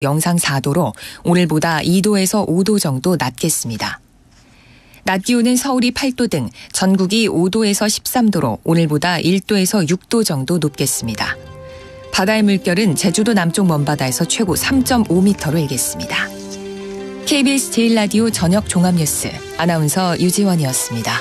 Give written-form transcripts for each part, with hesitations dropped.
영상 4도로 오늘보다 2도에서 5도 정도 낮겠습니다. 낮 기온은 서울이 8도 등 전국이 5도에서 13도로 오늘보다 1도에서 6도 정도 높겠습니다. 바다의 물결은 제주도 남쪽 먼바다에서 최고 3.5m로 일겠습니다. KBS 제1라디오 저녁 종합뉴스 아나운서 유지원이었습니다.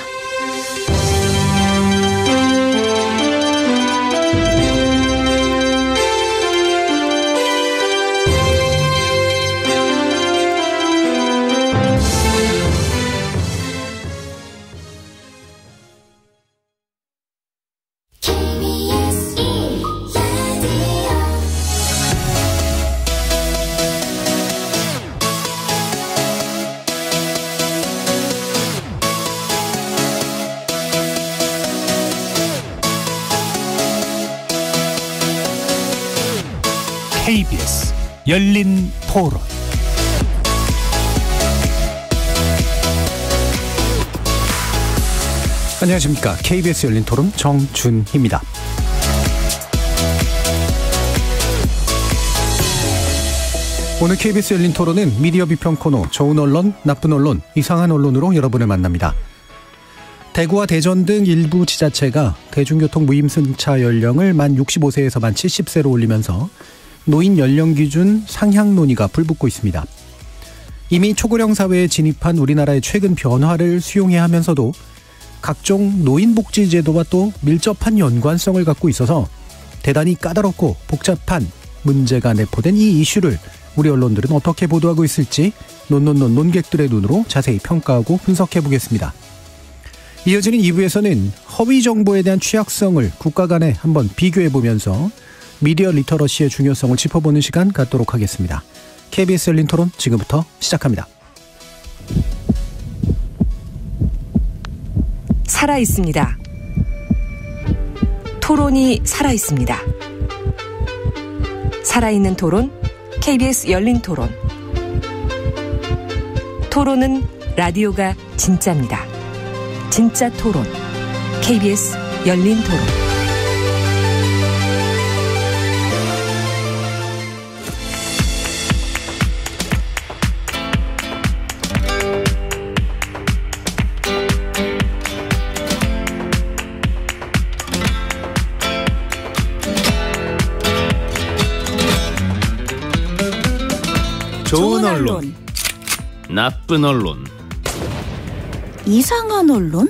KBS 열린 토론. 안녕하십니까. KBS 열린 토론 정준희입니다. 오늘 KBS 열린 토론은 미디어 비평 코너 좋은 언론, 나쁜 언론, 이상한 언론으로 여러분을 만납니다. 대구와 대전 등 일부 지자체가 대중교통 무임승차 연령을 만 65세에서 만 70세로 올리면서 노인 연령 기준 상향 논의가 불붙고 있습니다. 이미 초고령 사회에 진입한 우리나라의 최근 변화를 수용해야 하면서도 각종 노인복지제도와 또 밀접한 연관성을 갖고 있어서 대단히 까다롭고 복잡한 문제가 내포된 이 이슈를 우리 언론들은 어떻게 보도하고 있을지 논객들의 눈으로 자세히 평가하고 분석해보겠습니다. 이어지는 2부에서는 허위 정보에 대한 취약성을 국가 간에 한번 비교해보면서 미디어 리터러시의 중요성을 짚어보는 시간 갖도록 하겠습니다. KBS 열린 토론 지금부터 시작합니다. 살아있습니다. 토론이 살아있습니다. 살아있는 토론, KBS 열린 토론. 토론은 라디오가 진짜입니다. 진짜 토론, KBS 열린 토론. 좋은 언론, 나쁜 언론, 이상한 언론?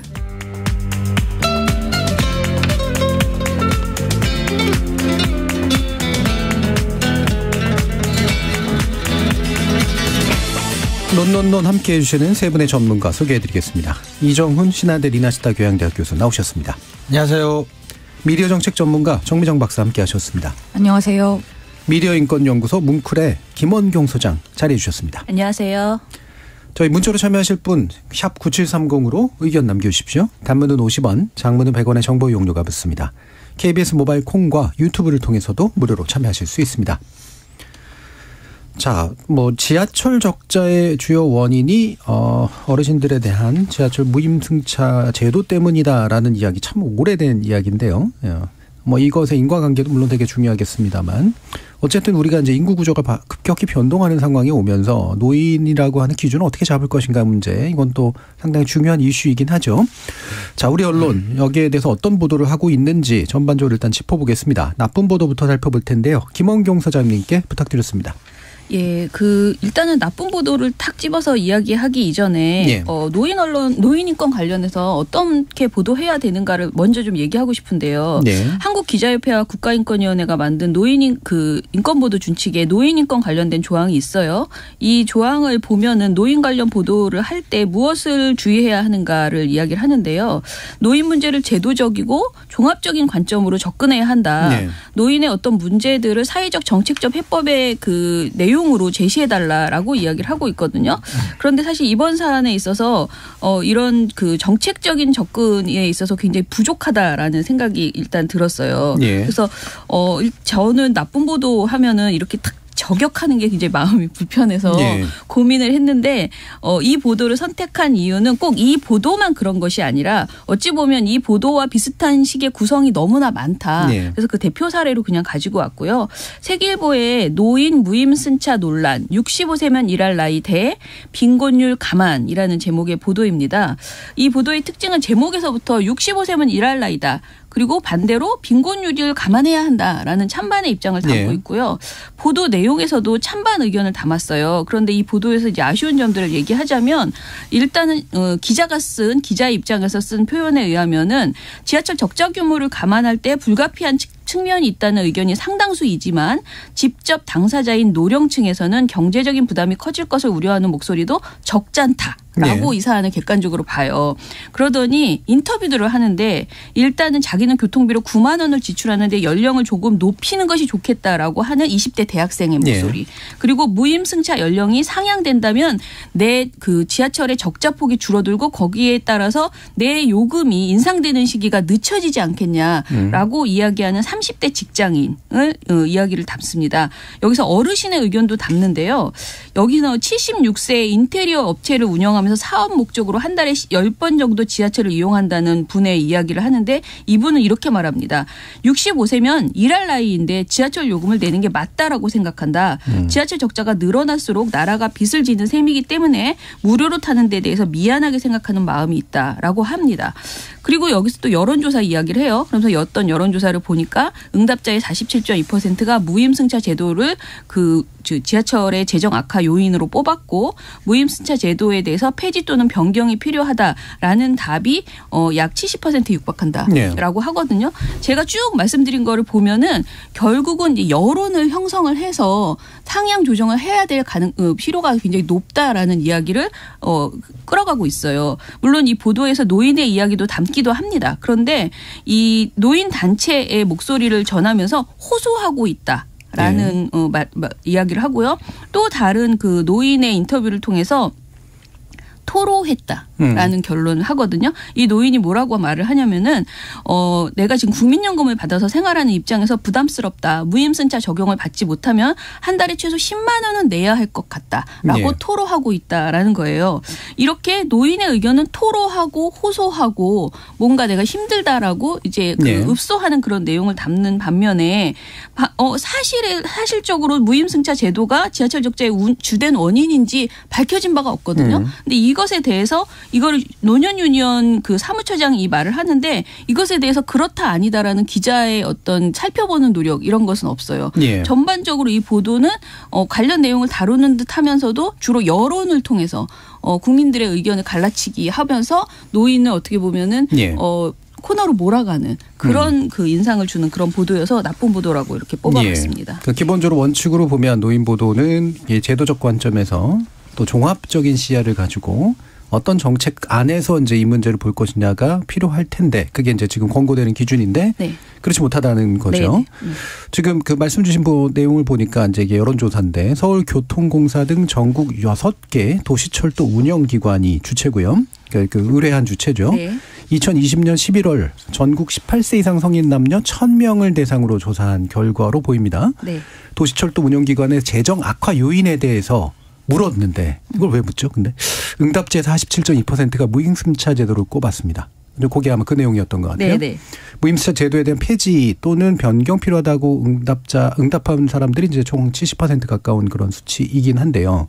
논논논 함께해 주시는 세 분의 전문가 소개해드리겠습니다. 이정훈 신한대 리나시타 교양대학 교수 나오셨습니다. 안녕하세요. 미디어 정책 전문가 정미정 박사 함께하셨습니다. 안녕하세요. 미디어 인권연구소 뭉클의 김원경 소장 자리해 주셨습니다. 안녕하세요. 저희 문자로 참여하실 분 샵 9730으로 의견 남겨주십시오. 단문은 50원, 장문은 100원의 정보 이용료가 붙습니다. KBS 모바일 콩과 유튜브를 통해서도 무료로 참여하실 수 있습니다. 자, 지하철 적자의 주요 원인이 어르신들에 대한 지하철 무임승차 제도 때문이다라는 이야기 참 오래된 이야기인데요. 이것의 인과관계도 물론 되게 중요하겠습니다만 어쨌든 우리가 이제 인구 구조가 급격히 변동하는 상황이 오면서 노인이라고 하는 기준을 어떻게 잡을 것인가 문제, 이건 또 상당히 중요한 이슈이긴 하죠. 자, 우리 언론 여기에 대해서 어떤 보도를 하고 있는지 전반적으로 일단 짚어보겠습니다. 나쁜 보도부터 살펴볼 텐데요. 김원경 소장님께 부탁드렸습니다. 예, 일단은 나쁜 보도를 탁 집어서 이야기하기 이전에 노인 인권 관련해서 어떻게 보도해야 되는가를 먼저 좀 얘기하고 싶은데요. 네. 한국기자협회와 국가인권위원회가 만든 인권보도 준칙에 노인 인권 관련된 조항이 있어요. 이 조항을 보면은 노인 관련 보도를 할 때 무엇을 주의해야 하는가를 이야기를 하는데요. 노인 문제를 제도적이고 종합적인 관점으로 접근해야 한다. 네. 노인의 어떤 문제들을 사회적 정책적 해법의 내용으로 제시해달라라고 이야기를 하고 있거든요. 그런데 사실 이번 사안에 있어서 이런 정책적인 접근에 있어서 굉장히 부족하다라는 생각이 일단 들었어요. 예. 그래서 저는 나쁜 보도 하면은 이렇게 탁 저격하는 게 굉장히 마음이 불편해서 예. 고민을 했는데 이 보도를 선택한 이유는 꼭 이 보도만 그런 것이 아니라 어찌 보면 이 보도와 비슷한 식의 구성이 너무나 많다. 예. 그래서 그 대표 사례로 그냥 가지고 왔고요. 세계일보의 노인 무임승차 논란 65세면 일할 나이 대 빈곤율 감안이라는 제목의 보도입니다. 이 보도의 특징은 제목에서부터 65세면 일할 나이다. 그리고 반대로 빈곤율을 감안해야 한다라는 찬반의 입장을 담고 예. 있고요. 보도 내용에서도 찬반 의견을 담았어요. 그런데 이 보도에서 이제 아쉬운 점들을 얘기하자면 일단은 기자의 입장에서 쓴 표현에 의하면은 지하철 적자 규모를 감안할 때 불가피한 측면이 있다는 의견이 상당수이지만 직접 당사자인 노령층에서는 경제적인 부담이 커질 것을 우려하는 목소리도 적잖다라고 네. 이 사안을 객관적으로 봐요. 그러더니 인터뷰들을 하는데 일단은 자기는 교통비로 9만 원을 지출하는데 연령을 조금 높이는 것이 좋겠다라고 하는 20대 대학생의 목소리. 네. 그리고 무임승차 연령이 상향된다면 내 그 지하철의 적자폭이 줄어들고 거기에 따라서 내 요금이 인상되는 시기가 늦춰지지 않겠냐라고 이야기하는 30대 직장인을 이야기를 담습니다. 여기서 어르신의 의견도 담는데요. 여기서 76세 인테리어 업체를 운영하면서 사업 목적으로 한 달에 10번 정도 지하철을 이용한다는 분의 이야기를 하는데 이분은 이렇게 말합니다. 65세면 일할 나이인데 지하철 요금을 내는 게 맞다라고 생각한다. 지하철 적자가 늘어날수록 나라가 빚을 지는 셈이기 때문에 무료로 타는 데 대해서 미안하게 생각하는 마음이 있다라고 합니다. 그리고 여기서 또 여론조사 이야기를 해요. 그러면서 어떤 여론조사를 보니까 응답자의 47.2%가 무임승차 제도를 지하철의 재정 악화 요인으로 뽑았고 무임승차 제도에 대해서 폐지 또는 변경이 필요하다라는 답이 약 70%에 육박한다라고 네. 하거든요. 제가 쭉 말씀드린 거를 보면은 결국은 이제 여론을 형성을 해서 상향 조정을 해야 될 필요가 굉장히 높다라는 이야기를 끌어가고 있어요. 물론 이 보도에서 노인의 이야기도 담기도 합니다. 그런데 이 노인 단체의 목소리를 전하면서 호소하고 있다. 라는 이야기를 하고요. 또 다른 그 노인의 인터뷰를 통해서 토로했다라는 결론을 하거든요. 이 노인이 뭐라고 말을 하냐면은 내가 지금 국민연금을 받아서 생활하는 입장에서 부담스럽다. 무임승차 적용을 받지 못하면 한 달에 최소 10만 원은 내야 할 것 같다라고 네. 토로하고 있다라는 거예요. 이렇게 노인의 의견은 토로하고 호소하고 뭔가 내가 힘들다라고 이제 네. 읍소하는 그런 내용을 담는 반면에 사실적으로 무임승차 제도가 지하철 적자의 주된 원인인지 밝혀진 바가 없거든요. 근데 이것에 대해서 이거를 노년유니언 그 사무처장이 이 말을 하는데 이것에 대해서 그렇다 아니다라는 기자의 어떤 살펴보는 노력 이런 것은 없어요. 예. 전반적으로 이 보도는 관련 내용을 다루는 듯 하면서도 주로 여론을 통해서 국민들의 의견을 갈라치기 하면서 노인을 어떻게 보면은 예. 코너로 몰아가는 그런 그 인상을 주는 그런 보도여서 나쁜 보도라고 이렇게 뽑아봤습니다. 예. 기본적으로 원칙으로 보면 노인 보도는 제도적 관점에서 또 종합적인 시야를 가지고 어떤 정책 안에서 이제 이 문제를 볼 것이냐가 필요할 텐데 그게 이제 지금 권고되는 기준인데 네. 그렇지 못하다는 거죠. 네네. 지금 그 말씀 주신 내용을 보니까 이제 이게 여론조사인데 서울교통공사 등 전국 6개 도시철도 운영기관이 주체고요. 그 의뢰한 주체죠. 네. 2020년 11월 전국 18세 이상 성인 남녀 1000명을 대상으로 조사한 결과로 보입니다. 네. 도시철도 운영기관의 재정 악화 요인에 대해서 물었는데 이걸 왜 묻죠? 근데 응답자의 47.2%가 무임승차 제도를 꼽았습니다. 그게 아마 그 내용이었던 것 같아요. 네네. 무임승차 제도에 대한 폐지 또는 변경 필요하다고 응답한 사람들이 이제 총 70% 가까운 그런 수치이긴 한데요.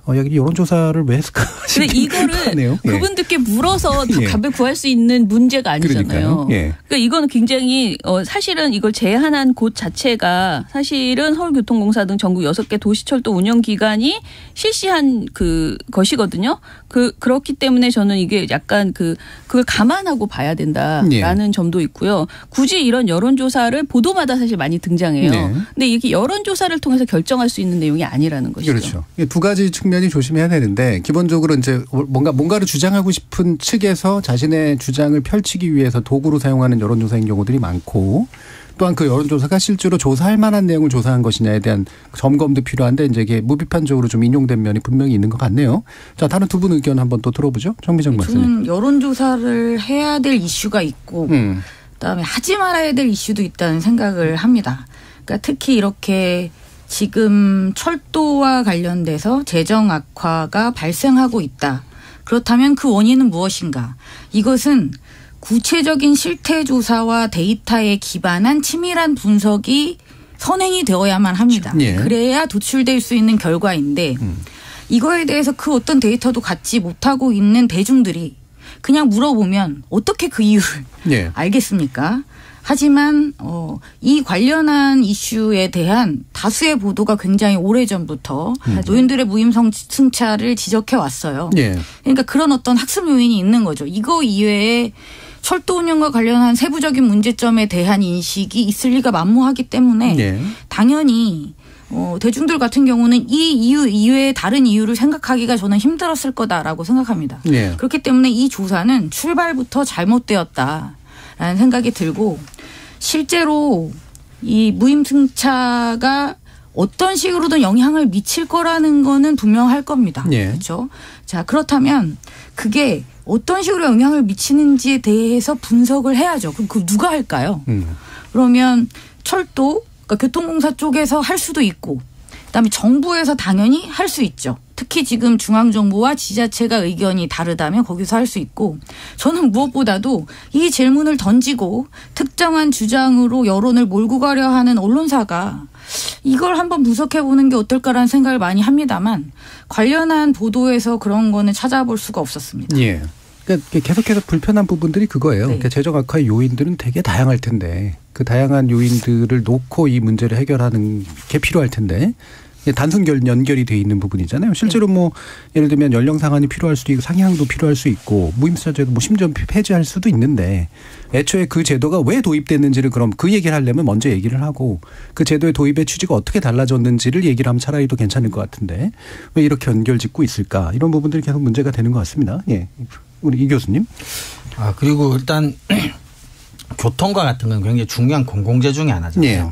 여기 여론조사를 왜 했을까 근데 이거를 하네요. 그분들께 물어서 예. 답을 구할 수 있는 문제가 아니잖아요. 그러니까요. 예. 그러니까 이거는 굉장히 사실은 이걸 제한한 곳 자체가 사실은 서울교통공사 등 전국 6개 도시철도 운영기관이 실시한 것이거든요. 그렇기 때문에 저는 이게 약간 그걸 감안하고 봐야 된다라는 예. 점도 있고요. 굳이 이런 여론조사를 보도마다 사실 많이 등장해요. 네. 근데 이게 여론조사를 통해서 결정할 수 있는 내용이 아니라는 것이죠. 그렇죠. 두 가지 측면이 조심해야 되는데 기본적으로 이제 뭔가를 주장하고 싶은 측에서 자신의 주장을 펼치기 위해서 도구로 사용하는 여론조사인 경우들이 많고 또한 그 여론조사가 실제로 조사할 만한 내용을 조사한 것이냐에 대한 점검도 필요한데 이제 이게 무비판적으로 좀 인용된 면이 분명히 있는 것 같네요. 자, 다른 두 분 의견 한번 또 들어보죠. 정미정 박사님. 저는 여론조사를 해야 될 이슈가 있고 그다음에 하지 말아야 될 이슈도 있다는 생각을 합니다. 그러니까 특히 이렇게 지금 철도와 관련돼서 재정 악화가 발생하고 있다. 그렇다면 그 원인은 무엇인가? 이것은 구체적인 실태 조사와 데이터에 기반한 치밀한 분석이 선행이 되어야만 합니다. 예. 그래야 도출될 수 있는 결과인데 이거에 대해서 그 어떤 데이터도 갖지 못하고 있는 대중들이 그냥 물어보면 어떻게 그 이유를 예. 알겠습니까? 하지만 이 관련한 이슈에 대한 다수의 보도가 굉장히 오래전부터 노인들의 무임승차를 지적해 왔어요. 예. 그러니까 그런 어떤 학습 요인이 있는 거죠. 이거 이외에 철도 운영과 관련한 세부적인 문제점에 대한 인식이 있을 리가 만무하기 때문에 예. 당연히 대중들 같은 경우는 이 이유 이외에 다른 이유를 생각하기가 저는 힘들었을 거다라고 생각합니다. 예. 그렇기 때문에 이 조사는 출발부터 잘못되었다라는 생각이 들고 실제로 이 무임승차가 어떤 식으로든 영향을 미칠 거라는 거는 분명할 겁니다. 예. 그렇죠? 자, 그렇다면 그게 어떤 식으로 영향을 미치는지에 대해서 분석을 해야죠. 그럼 그 누가 할까요? 그러면 철도, 그러니까 교통공사 쪽에서 할 수도 있고 그다음에 정부에서 당연히 할 수 있죠. 특히 지금 중앙정부와 지자체가 의견이 다르다면 거기서 할 수 있고 저는 무엇보다도 이 질문을 던지고 특정한 주장으로 여론을 몰고 가려 하는 언론사가 이걸 한번 분석해보는 게 어떨까라는 생각을 많이 합니다만 관련한 보도에서 그런 거는 찾아볼 수가 없었습니다. 예. 그러니까 계속해서 불편한 부분들이 그거예요. 네. 그러니까 재정 악화의 요인들은 되게 다양할 텐데 그 다양한 요인들을 놓고 이 문제를 해결하는 게 필요할 텐데 단순 연결이 돼 있는 부분이잖아요. 실제로 뭐 예를 들면 연령 상한이 필요할 수도 있고 상향도 필요할 수 있고 무임승차제도 뭐 심지어 폐지할 수도 있는데 애초에 그 제도가 왜 도입됐는지를 그럼 그 얘기를 하려면 먼저 얘기를 하고 그 제도의 도입의 취지가 어떻게 달라졌는지를 얘기를 하면 차라리 더 괜찮을 것 같은데 왜 이렇게 연결짓고 있을까 이런 부분들이 계속 문제가 되는 것 같습니다. 예, 우리 이 교수님. 그리고 일단 교통과 같은 건 굉장히 중요한 공공재 중에 하나잖아요. 예.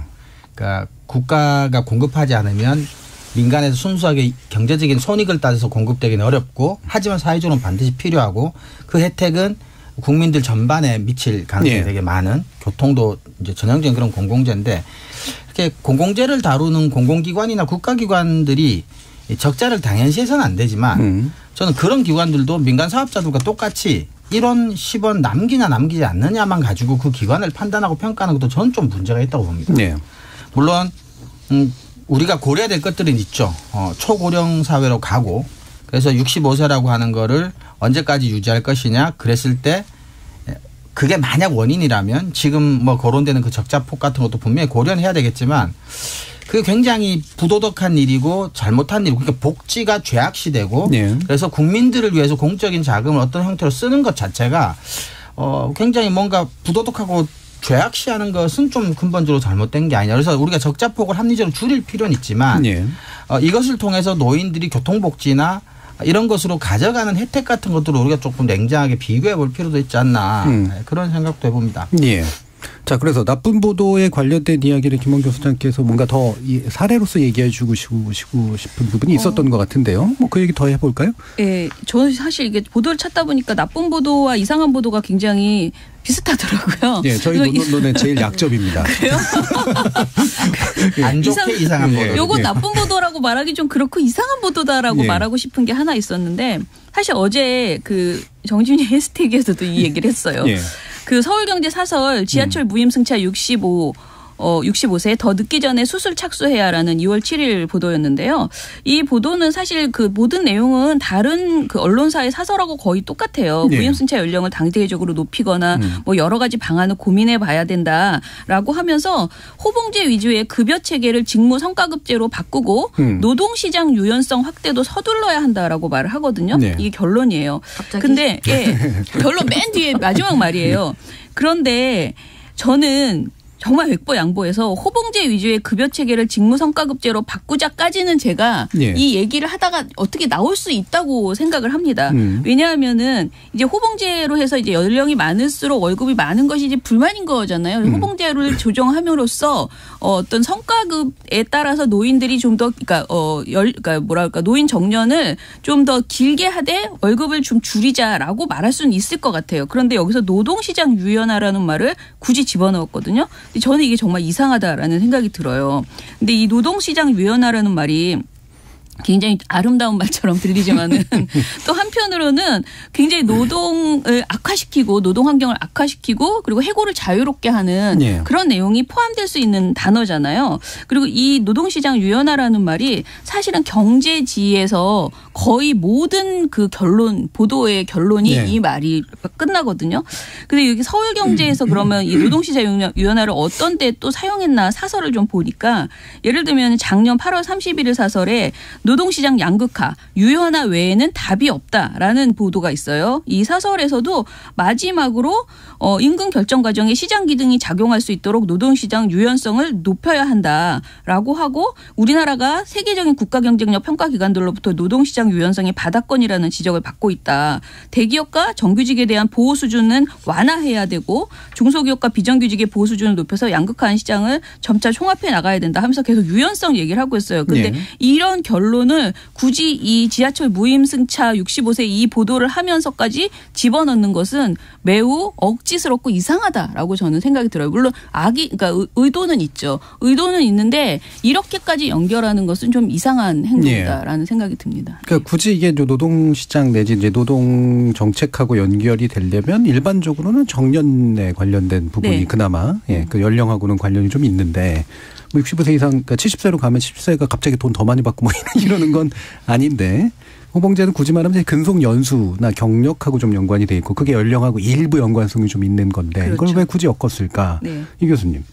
그러니까 국가가 공급하지 않으면 민간에서 순수하게 경제적인 손익을 따져서 공급되기는 어렵고 하지만 사회적으로는 반드시 필요하고 그 혜택은 국민들 전반에 미칠 가능성이 예. 되게 많은 교통도 이제 전형적인 그런 공공재인데 이렇게 공공재를 다루는 공공기관이나 국가기관들이 적자를 당연시해서는 안 되지만 저는 그런 기관들도 민간 사업자들과 똑같이 1원, 10원 남기나 남기지 않느냐만 가지고 그 기관을 판단하고 평가하는 것도 저는 좀 문제가 있다고 봅니다. 네. 물론 우리가 고려해야 될 것들은 있죠. 초고령 사회로 가고 그래서 65세라고 하는 거를 언제까지 유지할 것이냐 그랬을 때 그게 만약 원인이라면 지금 뭐 거론되는 그 적자폭 같은 것도 분명히 고려는 해야 되겠지만 그게 굉장히 부도덕한 일이고 잘못한 일이고 그러니까 복지가 죄악시되고 네. 그래서 국민들을 위해서 공적인 자금을 어떤 형태로 쓰는 것 자체가 굉장히 뭔가 부도덕하고 죄악시하는 것은 좀 근본적으로 잘못된 게 아니냐. 그래서 우리가 적자폭을 합리적으로 줄일 필요는 있지만 네. 이것을 통해서 노인들이 교통복지나 이런 것으로 가져가는 혜택 같은 것들을 우리가 조금 냉정하게 비교해 볼 필요도 있지 않나 그런 생각도 해봅니다. 예. 자, 그래서 나쁜 보도에 관련된 이야기를 김원교 소장께서 뭔가 더 사례로서 얘기해 주고 싶은 부분이 있었던 것 같은데요. 뭐 그 얘기 더 해볼까요? 예, 저는 사실 이게 보도를 찾다 보니까 나쁜 보도와 이상한 보도가 굉장히 비슷하더라고요. 예, 저희 논론의 제일 약점입니다. 그래요? 안 좋게 이상한 보도. 요거 예. 나쁜 보도라고 말하기 좀 그렇고 이상한 보도다라고 예. 말하고 싶은 게 하나 있었는데 사실 어제 그 정준희 해스택에서도 이 얘기를 했어요. 예. 그 서울경제 사설 지하철 무임승차 65세 더 늦기 전에 수술 착수해야라는 2월 7일 보도였는데요. 이 보도는 사실 그 모든 내용은 다른 그 언론사의 사설하고 거의 똑같아요. 네. 무임승차 연령을 당대적으로 높이거나 뭐 여러 가지 방안을 고민해 봐야 된다라고 하면서 호봉제 위주의 급여 체계를 직무 성과급제로 바꾸고 노동시장 유연성 확대도 서둘러야 한다라고 말을 하거든요. 네. 이게 결론이에요. 갑자기? 근데 예, 결론 맨 뒤에 마지막 말이에요. 그런데 저는 정말 백보양보해서 호봉제 위주의 급여 체계를 직무성과급제로 바꾸자까지는 제가 예. 이 얘기를 하다가 어떻게 나올 수 있다고 생각을 합니다. 왜냐하면은 이제 호봉제로 해서 이제 연령이 많을수록 월급이 많은 것이 이제 불만인 거잖아요. 호봉제를 조정함으로써 어떤 성과급에 따라서 노인들이 좀 더 그러니까 뭐랄까 노인 정년을 좀 더 길게 하되 월급을 좀 줄이자라고 말할 수는 있을 것 같아요. 그런데 여기서 노동시장 유연화라는 말을 굳이 집어넣었거든요. 저는 이게 정말 이상하다라는 생각이 들어요. 근데 이 노동시장 유연화라는 말이 굉장히 아름다운 말처럼 들리지만은 또 한편으로는 굉장히 노동을 악화시키고 노동 환경을 악화시키고 그리고 해고를 자유롭게 하는 예. 그런 내용이 포함될 수 있는 단어잖아요. 그리고 이 노동시장 유연화라는 말이 사실은 경제지에서 거의 모든 그 결론 보도의 결론이 예. 이 말이 끝나거든요. 근데 여기 서울경제에서 그러면 이 노동시장 유연화를 어떤 때 또 사용했나 사설을 좀 보니까 예를 들면 작년 8월 31일 사설에 노동시장 양극화, 유연화 외에는 답이 없다라는 보도가 있어요. 이 사설에서도 마지막으로 임금 결정 과정에 시장 기능이 작용할 수 있도록 노동시장 유연성을 높여야 한다라고 하고 우리나라가 세계적인 국가 경쟁력 평가 기관들로부터 노동시장 유연성의 바닥권이라는 지적을 받고 있다. 대기업과 정규직에 대한 보호 수준은 완화해야 되고 중소기업과 비정규직의 보호 수준을 높여서 양극화한 시장을 점차 총합해 나가야 된다 하면서 계속 유연성 얘기를 하고 있어요. 그런데 이런 결론을 굳이 이 지하철 무임승차 65세 이 보도를 하면서까지 집어넣는 것은 매우 억지스럽고 이상하다라고 저는 생각이 들어요. 물론 그러니까 의도는 있죠. 의도는 있는데 이렇게까지 연결하는 것은 좀 이상한 행동이다라는 생각이 듭니다. 그러니까 굳이 이게 노동시장 내지 이제 노동 정책하고 연결이 되려면 일반적으로는 정년에 관련된 부분이 그나마 그 연령하고는 관련이 좀 있는데 뭐 65세 이상 그러니까 70세로 가면 70세가 갑자기 돈 더 많이 받고 뭐 이러는 건 아닌데 호봉제는 굳이 말하면 근속 연수나 경력하고 좀 연관이 돼 있고 그게 연령하고 일부 연관성이 좀 있는 건데 그렇죠. 이걸 왜 굳이 엮었을까? 이 교수님.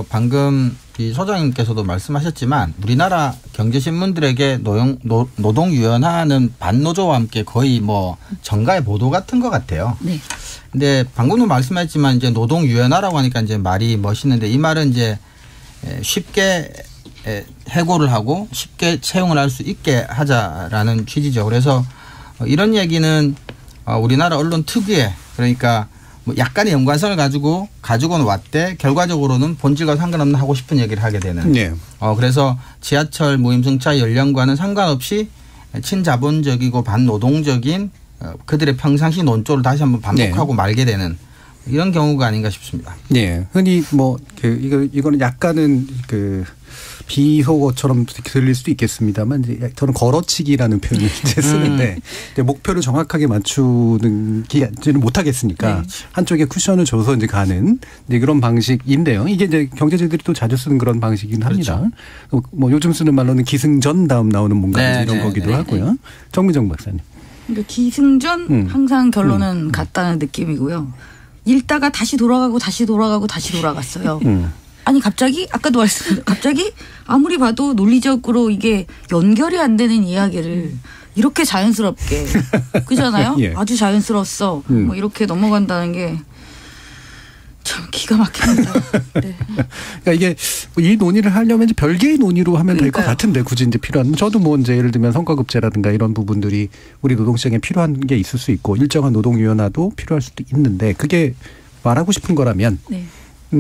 방금 이 소장님께서도 말씀하셨지만 우리나라 경제신문들에게 노동 유연화는 반노조와 함께 거의 뭐 정가의 보도 같은 것 같아요. 네. 근데 방금도 말씀하셨지만 이제 노동 유연화라고 하니까 이제 말이 멋있는데 이 말은 이제 쉽게 해고를 하고 쉽게 채용을 할 수 있게 하자라는 취지죠. 그래서 이런 얘기는 우리나라 언론 특유의 그러니까 뭐 약간의 연관성을 가지고는 왔대 결과적으로는 본질과 상관없는 하고 싶은 얘기를 하게 되는. 그래서 지하철 무임승차 연령과는 상관없이 친자본적이고 반노동적인 그들의 평상시 논조를 다시 한번 반복하고 말게 되는 이런 경우가 아닌가 싶습니다. 네, 흔히 뭐 이거는 약간은 비속어처럼 들릴 수도 있겠습니다만 이제 저는 걸어치기라는 표현을 이제 쓰는데 이제 목표를 정확하게 맞추지는 못하겠으니까 한쪽에 쿠션을 줘서 이제 가는 이제 그런 방식인데요. 이게 이제 경제지들이 또 자주 쓰는 그런 방식이긴 합니다. 그렇죠. 뭐 요즘 쓰는 말로는 기승전 다음 나오는 뭔가 이런 거기도 하고요. 정미정 박사님. 그러니까 기승전 항상 결론은 같다는 느낌이고요. 읽다가 다시 돌아가고 다시 돌아가고 다시 돌아갔어요. 아니 갑자기 아까도 말씀드렸는데 갑자기 아무리 봐도 논리적으로 이게 연결이 안 되는 이야기를 이렇게 자연스럽게 그잖아요. 아주 자연스러웠어. 뭐 이렇게 넘어간다는 게 참 기가 막힙니다. 네. 그러니까 이게 이 논의를 하려면 이제 별개의 논의로 하면 될 것 같은데 굳이 이제 필요한 저도 뭐 이제 예를 들면 성과급제라든가 이런 부분들이 우리 노동시장에 필요한 게 있을 수 있고 일정한 노동 유연화도 필요할 수도 있는데 그게 말하고 싶은 거라면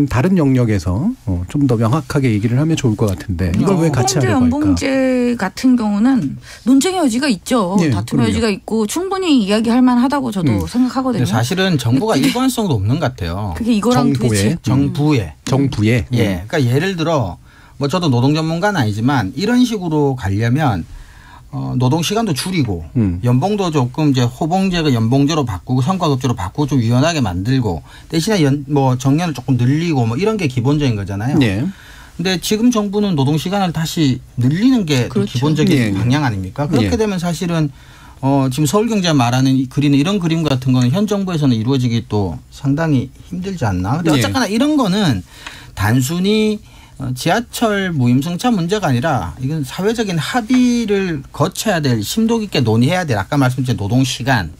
다른 영역에서 좀 더 명확하게 얘기를 하면 좋을 것 같은데 이걸 왜 같이 하려고 할까? 연봉제 같은 경우는 논쟁의 여지가 있죠. 다툼의 여지가 있고 충분히 이야기할 만하다고 저도 생각하거든요. 사실은 정부가 일관성도 없는 것 같아요. 그게 이거랑 정부의. 그러니까 예를 들어 뭐 저도 노동 전문가는 아니지만 이런 식으로 가려면 노동 시간도 줄이고 연봉도 조금 이제 호봉제가 연봉제로 바꾸고 성과급제로 바꾸고 좀 유연하게 만들고 대신에 뭐 정년을 조금 늘리고 뭐 이런 게 기본적인 거잖아요. 근데 지금 정부는 노동 시간을 다시 늘리는 게 기본적인 방향 아닙니까? 그렇게 되면 사실은 지금 서울경제가 말하는 그리는 이런 그림 같은 거는 현 정부에서는 이루어지기 또 상당히 힘들지 않나? 근데 어쨌거나 이런 거는 단순히 지하철 무임승차 문제가 아니라 이건 사회적인 합의를 거쳐야 될 심도 깊게 논의해야 될 아까 말씀드린 노동시간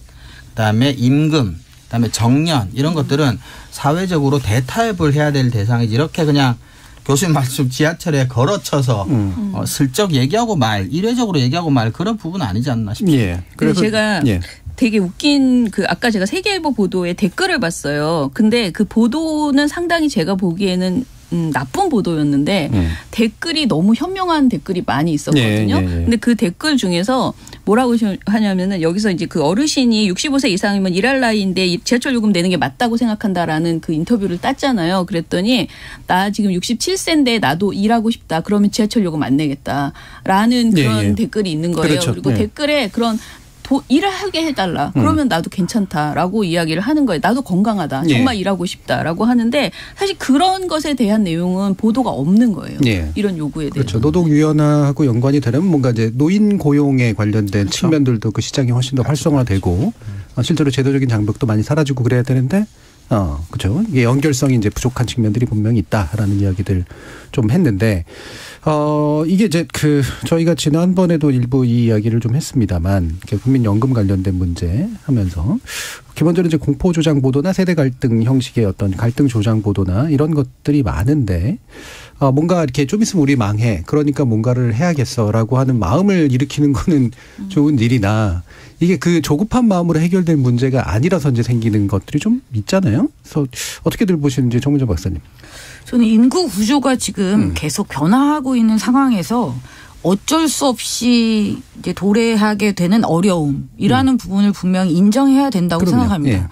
그다음에 임금 그다음에 정년 이런 것들은 사회적으로 대타협을 해야 될 대상이지 이렇게 그냥 교수님 말씀 지하철에 걸어쳐서 슬쩍 얘기하고 말 이례적으로 얘기하고 말 그런 부분은 아니지 않나 싶습니다. 그래서 제가 되게 웃긴 아까 제가 세계일보 보도에 댓글을 봤어요. 근데 그 보도는 상당히 제가 보기에는 나쁜 보도였는데 댓글이 너무 현명한 댓글이 많이 있었거든요. 근데 그 댓글 중에서 뭐라고 하냐면은 여기서 이제 그 어르신이 65세 이상이면 일할 나이인데 지하철 요금 내는 게 맞다고 생각한다라는 그 인터뷰를 땄잖아요. 그랬더니 나 지금 67세인데 나도 일하고 싶다. 그러면 지하철 요금 안 내겠다라는 그런 댓글이 있는 거예요. 그렇죠. 그리고 댓글에 그런 일을 하게 해달라. 그러면 나도 괜찮다라고 이야기를 하는 거예요. 나도 건강하다. 정말 일하고 싶다라고 하는데 사실 그런 것에 대한 내용은 보도가 없는 거예요. 이런 요구에 대해서. 그렇죠. 노동유연화하고 연관이 되려면 뭔가 이제 노인 고용에 관련된 측면들도 그 시장이 훨씬 더 활성화되고 실제로 제도적인 장벽도 많이 사라지고 그래야 되는데 그렇죠. 이게 연결성이 이제 부족한 측면들이 분명히 있다라는 이야기들 좀 했는데, 이게 이제 저희가 지난번에도 일부 이 이야기를 좀 했습니다만, 국민연금 관련된 문제 하면서, 기본적으로 이제 공포조장 보도나 세대 갈등 형식의 어떤 갈등 조장 보도나 이런 것들이 많은데, 뭔가 이렇게 좀 있으면 우리 망해. 그러니까 뭔가를 해야겠어라고 하는 마음을 일으키는 거는 좋은 일이나 이게 그 조급한 마음으로 해결된 문제가 아니라서 이제 생기는 것들이 좀 있잖아요. 그래서 어떻게들 보시는지 정문정 박사님. 저는 인구 구조가 지금 계속 변화하고 있는 상황에서 어쩔 수 없이 이제 도래하게 되는 어려움이라는 부분을 분명히 인정해야 된다고 생각합니다.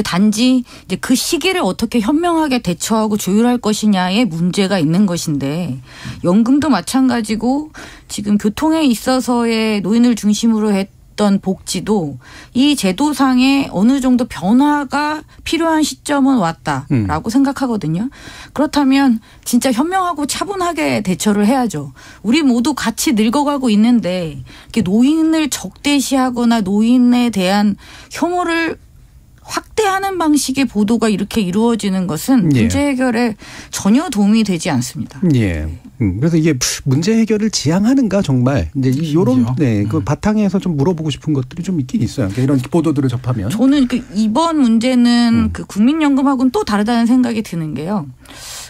단지 이제 그 시기를 어떻게 현명하게 대처하고 조율할 것이냐의 문제가 있는 것인데 연금도 마찬가지고 지금 교통에 있어서의 노인을 중심으로 했던 복지도 이 제도상에 어느 정도 변화가 필요한 시점은 왔다라고 생각하거든요. 그렇다면 진짜 현명하고 차분하게 대처를 해야죠. 우리 모두 같이 늙어가고 있는데 이렇게 노인을 적대시하거나 노인에 대한 혐오를 확대하는 방식의 보도가 이렇게 이루어지는 것은 문제 해결에 전혀 도움이 되지 않습니다. 그래서 이게 문제 해결을 지향하는가 정말 이제 이런 그 바탕에서 좀 물어보고 싶은 것들이 좀 있긴 있어요. 그러니까 이런 보도들을 접하면 저는 이번 문제는 그 국민연금하고는 또 다르다는 생각이 드는 게요.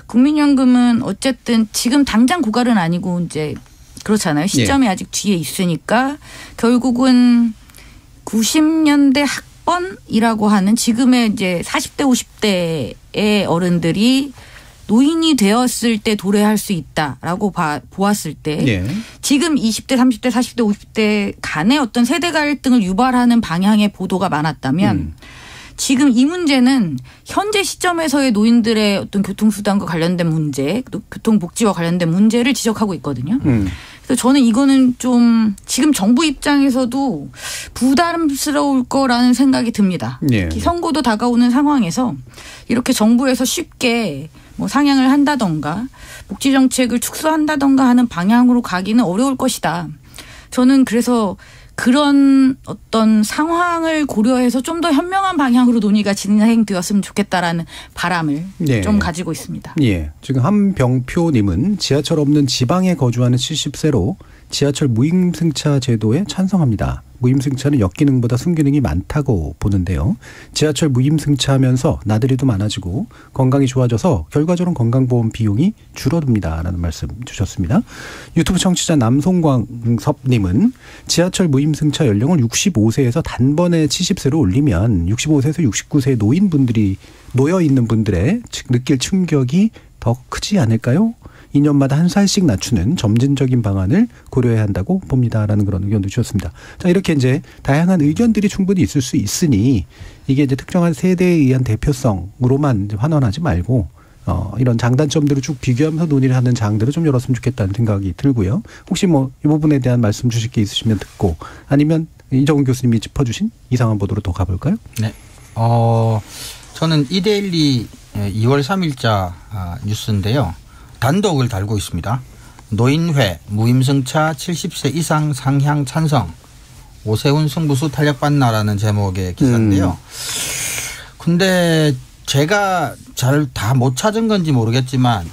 국민연금은 어쨌든 지금 당장 고갈은 아니고 이제 그렇잖아요. 시점이 아직 뒤에 있으니까 결국은 90년대 학번이라고 하는 지금의 이제 40대 50대의 어른들이 노인이 되었을 때 도래할 수 있다라고 보았을 때 지금 20대, 30대, 40대, 50대 간의 어떤 세대 갈등을 유발하는 방향의 보도가 많았다면 지금 이 문제는 현재 시점에서의 노인들의 어떤 교통수단과 관련된 문제, 교통복지와 관련된 문제를 지적하고 있거든요. 그래서 저는 이거는 좀 지금 정부 입장에서도 부담스러울 거라는 생각이 듭니다. 선거도 다가오는 상황에서 이렇게 정부에서 쉽게 뭐 상향을 한다던가 복지 정책을 축소한다던가 하는 방향으로 가기는 어려울 것이다. 저는 그래서 그런 어떤 상황을 고려해서 좀 더 현명한 방향으로 논의가 진행되었으면 좋겠다라는 바람을 좀 가지고 있습니다. 지금 한병표님은 지하철 없는 지방에 거주하는 70세로 지하철 무임승차 제도에 찬성합니다. 무임승차는 역기능보다 순기능이 많다고 보는데요. 지하철 무임승차하면서 나들이도 많아지고 건강이 좋아져서 결과적으로 건강보험 비용이 줄어듭니다라는 말씀 주셨습니다. 유튜브 청취자 남송광섭님은 지하철 무임승차 연령을 65세에서 단번에 70세로 올리면 65세에서 69세 노인분들이 놓여있는 분들의 느낄 충격이 더 크지 않을까요? 2년마다 한 살씩 낮추는 점진적인 방안을 고려해야 한다고 봅니다라는 그런 의견도 주셨습니다. 자, 이렇게 이제 다양한 의견들이 충분히 있을 수 있으니 이게 이제 특정한 세대에 의한 대표성으로만 이제 환원하지 말고 이런 장단점들을 쭉 비교하면서 논의를 하는 장들을 좀 열었으면 좋겠다는 생각이 들고요. 혹시 뭐 이 부분에 대한 말씀 주실 게 있으시면 듣고 아니면 이정훈 교수님이 짚어주신 이상한 보도로 더 가볼까요? 네. 저는 이데일리 2월 3일자 뉴스인데요. 단독을 달고 있습니다. 노인회 무임승차 70세 이상 상향 찬성 오세훈 승부수 탄력받나라는 제목의 기사인데요. 근데 제가 잘 다 못 찾은 건지 모르겠지만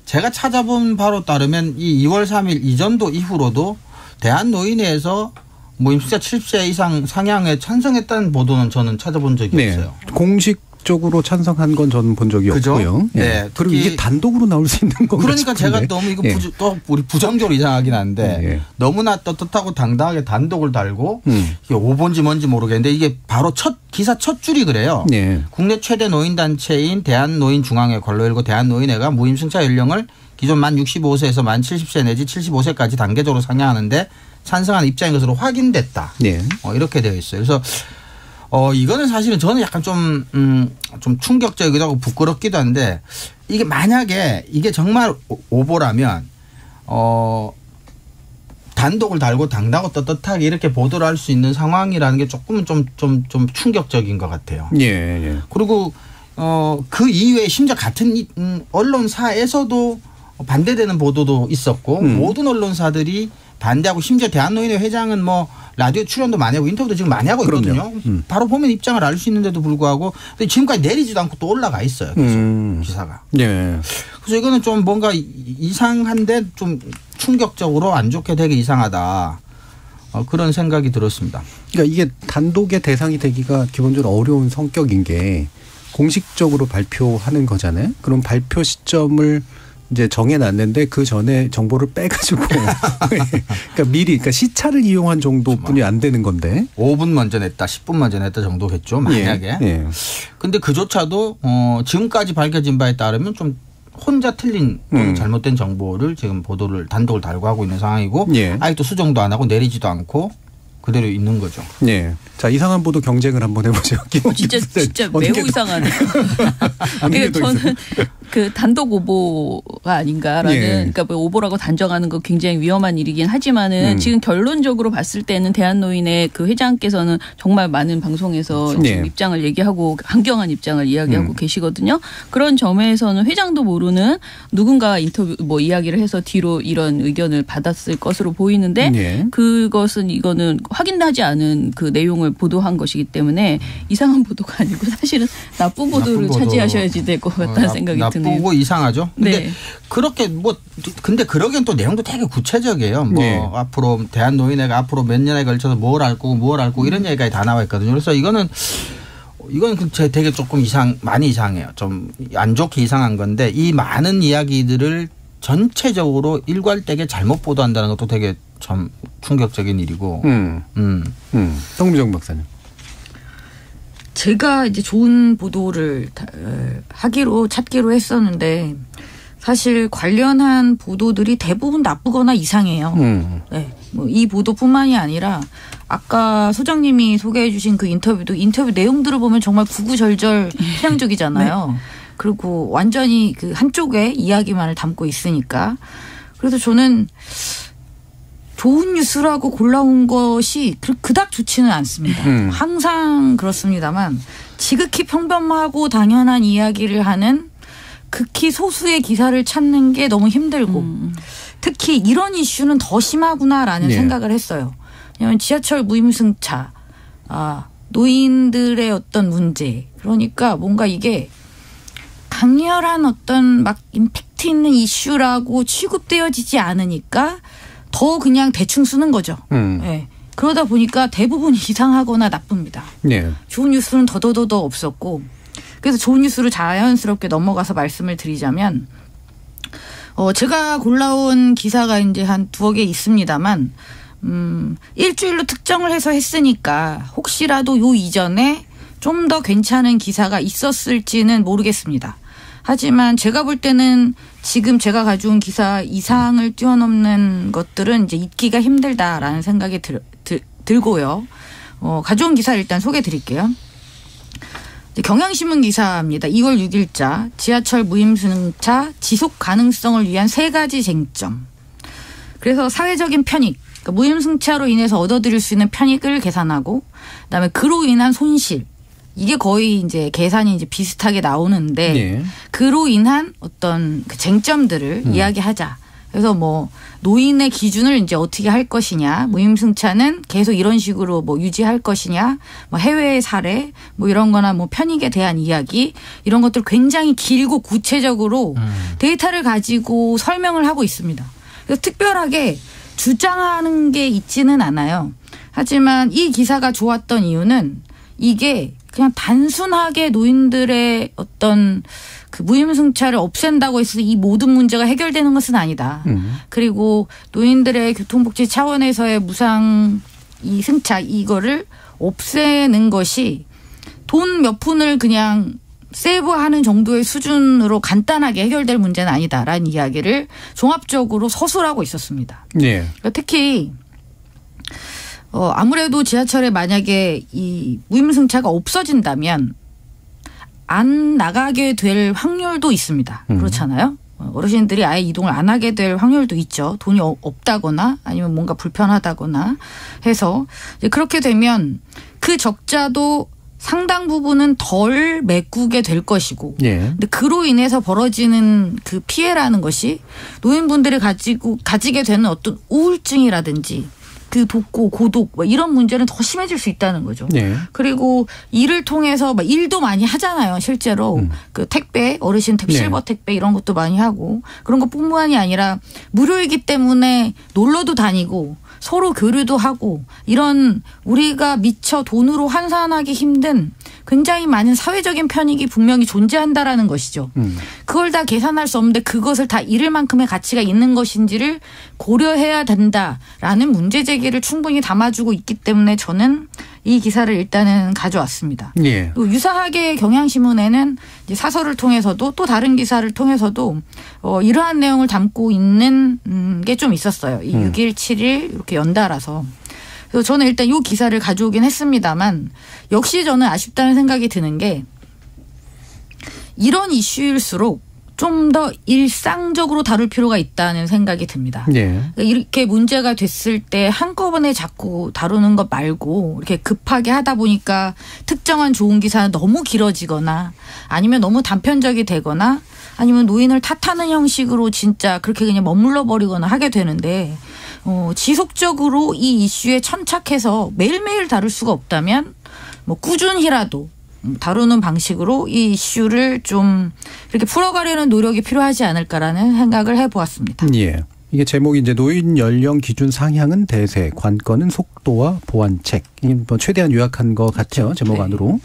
제가 찾아본 바로 따르면 이 2월 3일 이전도 이후로도 대한노인회에서 무임승차 70세 이상 상향에 찬성했다는 보도는 저는 찾아본 적이 없어요. 공식 공식적으로 찬성한 건 저는 본 적이 그죠? 없고요. 예. 네. 그리고 이게 단독으로 나올 수 있는 건가 그러니까 싶은데. 제가 너무 이거 예. 또 우리 부정적으로 이상하긴 한데 예. 너무나 떳떳하고 당당하게 단독을 달고 이게 오본지 뭔지 모르겠는데 이게 바로 기사 첫 줄이 그래요. 예. 국내 최대 노인단체인 대한노인중앙회 괄호1고 대한노인회가 무임승차 연령을 기존 만 65세에서 만 70세 내지 75세까지 단계적으로 상향하는데 찬성하는 입장인 것으로 확인됐다. 예. 이렇게 되어 있어요. 그래서 이거는 사실은 저는 약간 좀 충격적이기도 하고 부끄럽기도 한데 이게 만약에 이게 정말 오보라면 단독을 달고 당당하고 떳떳하게 이렇게 보도를 할 수 있는 상황이라는 게 조금은 좀 충격적인 것 같아요. 예. 예. 그리고 그 이외에 심지어 같은 언론사에서도 반대되는 보도도 있었고 모든 언론사들이 반대하고 심지어 대한노인회 회장은 뭐 라디오 출연도 많이 하고 인터뷰도 지금 많이 하고 있거든요. 바로 보면 입장을 알 수 있는데도 불구하고 지금까지 내리지도 않고 또 올라가 있어요. 계속 기사가. 예. 그래서 이거는 좀 뭔가 이상한데 좀 충격적으로 안 좋게 되게 이상하다. 그런 생각이 들었습니다. 그러니까 이게 단독의 대상이 되기가 기본적으로 어려운 성격인 게 공식적으로 발표하는 거잖아요. 그럼 발표 시점을 이제 정해놨는데 그 전에 정보를 빼가지고 그러니까 미리 그러니까 시차를 이용한 정도뿐이 안 되는 건데 5분 먼저 냈다 10분 먼저 냈다 정도겠죠 만약에. 예. 근데 그조차도 지금까지 밝혀진 바에 따르면 좀 혼자 틀린 잘못된 정보를 지금 보도를 단독을 달고 하고 있는 상황이고 예. 아직도 수정도 안 하고 내리지도 않고 그대로 있는 거죠. 예. 자, 이상한 보도 경쟁을 한번 해보죠. 진짜 매우 이상하네요. 그러니까 저는 그 단독 오보가 아닌가라는 예. 그러니까 뭐 오보라고 단정하는 거 굉장히 위험한 일이긴 하지만은 지금 결론적으로 봤을 때는 대한노인의 그 회장께서는 정말 많은 방송에서 예. 지금 입장을 얘기하고 강경한 입장을 이야기하고 계시거든요. 그런 점에서는 회장도 모르는 누군가 인터뷰 뭐 이야기를 해서 뒤로 이런 의견을 받았을 것으로 보이는데 예. 그것은 이거는 확인하지 않은 그 내용을 보도한 것이기 때문에 이상한 보도가 아니고 사실은 나쁜 보도를 차지하셔야지 될 것 같다는 생각이 드네요. 나쁘고 이상하죠. 근데 네. 그렇게 근데 그러기엔 또 내용도 되게 구체적이에요. 뭐 네. 앞으로 대한노인회가 앞으로 몇 년에 걸쳐서 뭘 할 거고 이런 얘기까지 다 나와 있거든요. 그래서 이거는 되게 조금 많이 이상해요. 좀 안 좋게 이상한 건데 이 많은 이야기들을 전체적으로 일괄되게 잘못 보도한다는 것도 되게 참 충격적인 일이고. 성미정 박사님. 제가 이제 좋은 보도를 찾기로 했었는데 사실 관련한 보도들이 대부분 나쁘거나 이상해요. 네, 뭐 이 보도뿐만이 아니라 아까 소장님이 소개해 주신 그 인터뷰 내용들을 보면 정말 구구절절 편향적이잖아요. 네. 그리고 완전히 그 한쪽의 이야기만을 담고 있으니까. 그래서 저는 좋은 뉴스라고 골라온 것이 그닥 좋지는 않습니다. 항상 그렇습니다만 지극히 평범하고 당연한 이야기를 하는 극히 소수의 기사를 찾는 게 너무 힘들고 특히 이런 이슈는 더 심하구나라는 생각을 했어요. 왜냐하면 지하철 무임승차, 노인들의 어떤 문제, 그러니까 뭔가 이게 강렬한 어떤 막 임팩트 있는 이슈라고 취급되어지지 않으니까 더 그냥 대충 쓰는 거죠. 네. 그러다 보니까 대부분 이상하거나 나쁩니다. 네. 좋은 뉴스는 더더더더 없었고 그래서 좋은 뉴스로 자연스럽게 넘어가서 말씀을 드리자면 제가 골라온 기사가 이제 한 2개 있습니다만 일주일로 특정을 해서 했으니까 혹시라도 요 이전에 좀 더 괜찮은 기사가 있었을지는 모르겠습니다. 하지만 제가 볼 때는 지금 제가 가져온 기사 이상을 뛰어넘는 것들은 이제 잊기가 힘들다라는 생각이 들고요. 가져온 기사 일단 소개해 드릴게요. 경향신문 기사입니다. 2월 6일자 지하철 무임승차 지속 가능성을 위한 3가지 쟁점. 그래서 사회적인 편익, 그러니까 무임승차로 인해서 얻어들일 수 있는 편익을 계산하고 그다음에 그로 인한 손실. 이게 거의 이제 계산이 이제 비슷하게 나오는데 네. 그로 인한 어떤 그 쟁점들을 이야기하자. 그래서 뭐 노인의 기준을 이제 어떻게 할 것이냐, 무임승차는 계속 이런 식으로 뭐 유지할 것이냐, 뭐 해외의 사례, 뭐 이런 거나 뭐 편익에 대한 이야기 이런 것들 굉장히 길고 구체적으로 데이터를 가지고 설명을 하고 있습니다. 그래서 특별하게 주장하는 게 있지는 않아요. 하지만 이 기사가 좋았던 이유는 이게 그냥 단순하게 노인들의 어떤 그 무임승차를 없앤다고 해서 이 모든 문제가 해결되는 것은 아니다. 그리고 노인들의 교통복지 차원에서의 무상 이 승차 이거를 없애는 것이 돈 몇 푼을 그냥 세이브하는 정도의 수준으로 간단하게 해결될 문제는 아니다라는 이야기를 종합적으로 서술하고 있었습니다. 네. 특히 아무래도 지하철에 만약에 이 무임승차가 없어진다면 안 나가게 될 확률도 있습니다. 그렇잖아요. 어르신들이 아예 이동을 안 하게 될 확률도 있죠. 돈이 없다거나 아니면 뭔가 불편하다거나 해서 이제 그렇게 되면 그 적자도 상당 부분은 덜 메꾸게 될 것이고, 근데 그로 인해서 벌어지는 그 피해라는 것이 노인분들이 가지게 되는 어떤 우울증이라든지 그 독고, 고독 이런 문제는 더 심해질 수 있다는 거죠. 그리고 일을 통해서 일도 많이 하잖아요. 실제로 그 택배, 어르신 택배, 실버 택배 이런 것도 많이 하고 그런 것뿐만이 아니라 무료이기 때문에 놀러도 다니고 서로 교류도 하고 이런 우리가 미처 돈으로 환산하기 힘든 굉장히 많은 사회적인 편익이 분명히 존재한다라는 것이죠. 그걸 다 계산할 수 없는데 그것을 다 잃을 만큼의 가치가 있는 것인지를 고려해야 된다라는 문제 제기를 충분히 담아주고 있기 때문에 저는 이 기사를 일단은 가져왔습니다. 또 유사하게 경향신문에는 이제 사설을 통해서도 또 다른 기사를 통해서도 이러한 내용을 담고 있는 게 좀 있었어요. 이 6일, 7일 이렇게 연달아서. 그래서 저는 일단 이 기사를 가져오긴 했습니다만 역시 저는 아쉽다는 생각이 드는 게 이런 이슈일수록 좀 더 일상적으로 다룰 필요가 있다는 생각이 듭니다. 이렇게 문제가 됐을 때 한꺼번에 자꾸 다루는 것 말고 이렇게 급하게 하다 보니까 특정한 좋은 기사는 너무 길어지거나 아니면 너무 단편적이 되거나 아니면 노인을 탓하는 형식으로 진짜 그렇게 그냥 머물러 버리거나 하게 되는데 지속적으로 이 이슈에 천착해서 매일매일 다룰 수가 없다면 뭐 꾸준히라도 다루는 방식으로 이 이슈를 좀 이렇게 풀어가려는 노력이 필요하지 않을까라는 생각을 해보았습니다. 이게 제목이 이제 노인 연령 기준 상향은 대세, 관건은 속도와 보완책. 이게 뭐 최대한 요약한 것 같아요. 제목 안으로.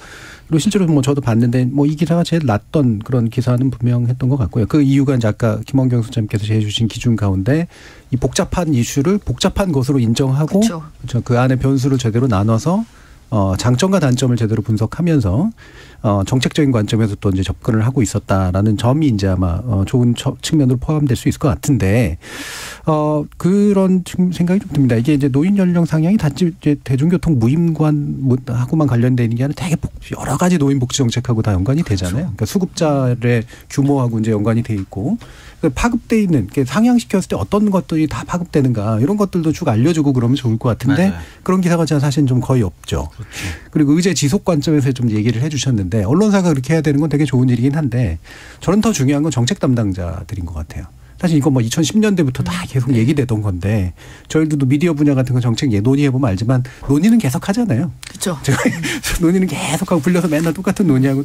그리고 실제로 뭐 저도 봤는데 뭐 이 기사가 제일 낫던 그런 기사는 분명했던 것 같고요. 그 이유가 이제 아까 김원경 소장님께서 제시해주신 기준 가운데 이 복잡한 이슈를 복잡한 것으로 인정하고 그렇죠. 그 안에 변수를 제대로 나눠서 장점과 단점을 제대로 분석하면서 정책적인 관점에서 또 이제 접근을 하고 있었다라는 점이 이제 아마 좋은 측면으로 포함될 수 있을 것 같은데 그런 생각이 좀 듭니다. 이게 이제 노인 연령 상향이 단지 이제 대중교통 무임관하고만 관련되는 게 아니라 되게 여러 가지 노인 복지 정책하고 다 연관이 되잖아요. 그러니까 수급자의 규모하고 이제 연관이 돼 있고 파급돼 있는 상향시켰을 때 어떤 것들이 다 파급되는가 이런 것들도 쭉 알려주고 그러면 좋을 것 같은데 그런 기사가 사실은 좀 거의 없죠. 그리고 의제 지속 관점에서 좀 얘기를 해주셨는데 언론사가 그렇게 해야 되는 건 되게 좋은 일이긴 한데 저는 더 중요한 건 정책 담당자들인 것 같아요. 사실 이거 뭐 2010년대부터 다 계속 얘기되던 건데 저희들도 미디어 분야 같은 거 정책 논의해보면 알지만 논의는 계속 하잖아요. 그렇죠. 제가 논의는 계속하고 불려서 맨날 똑같은 논의하고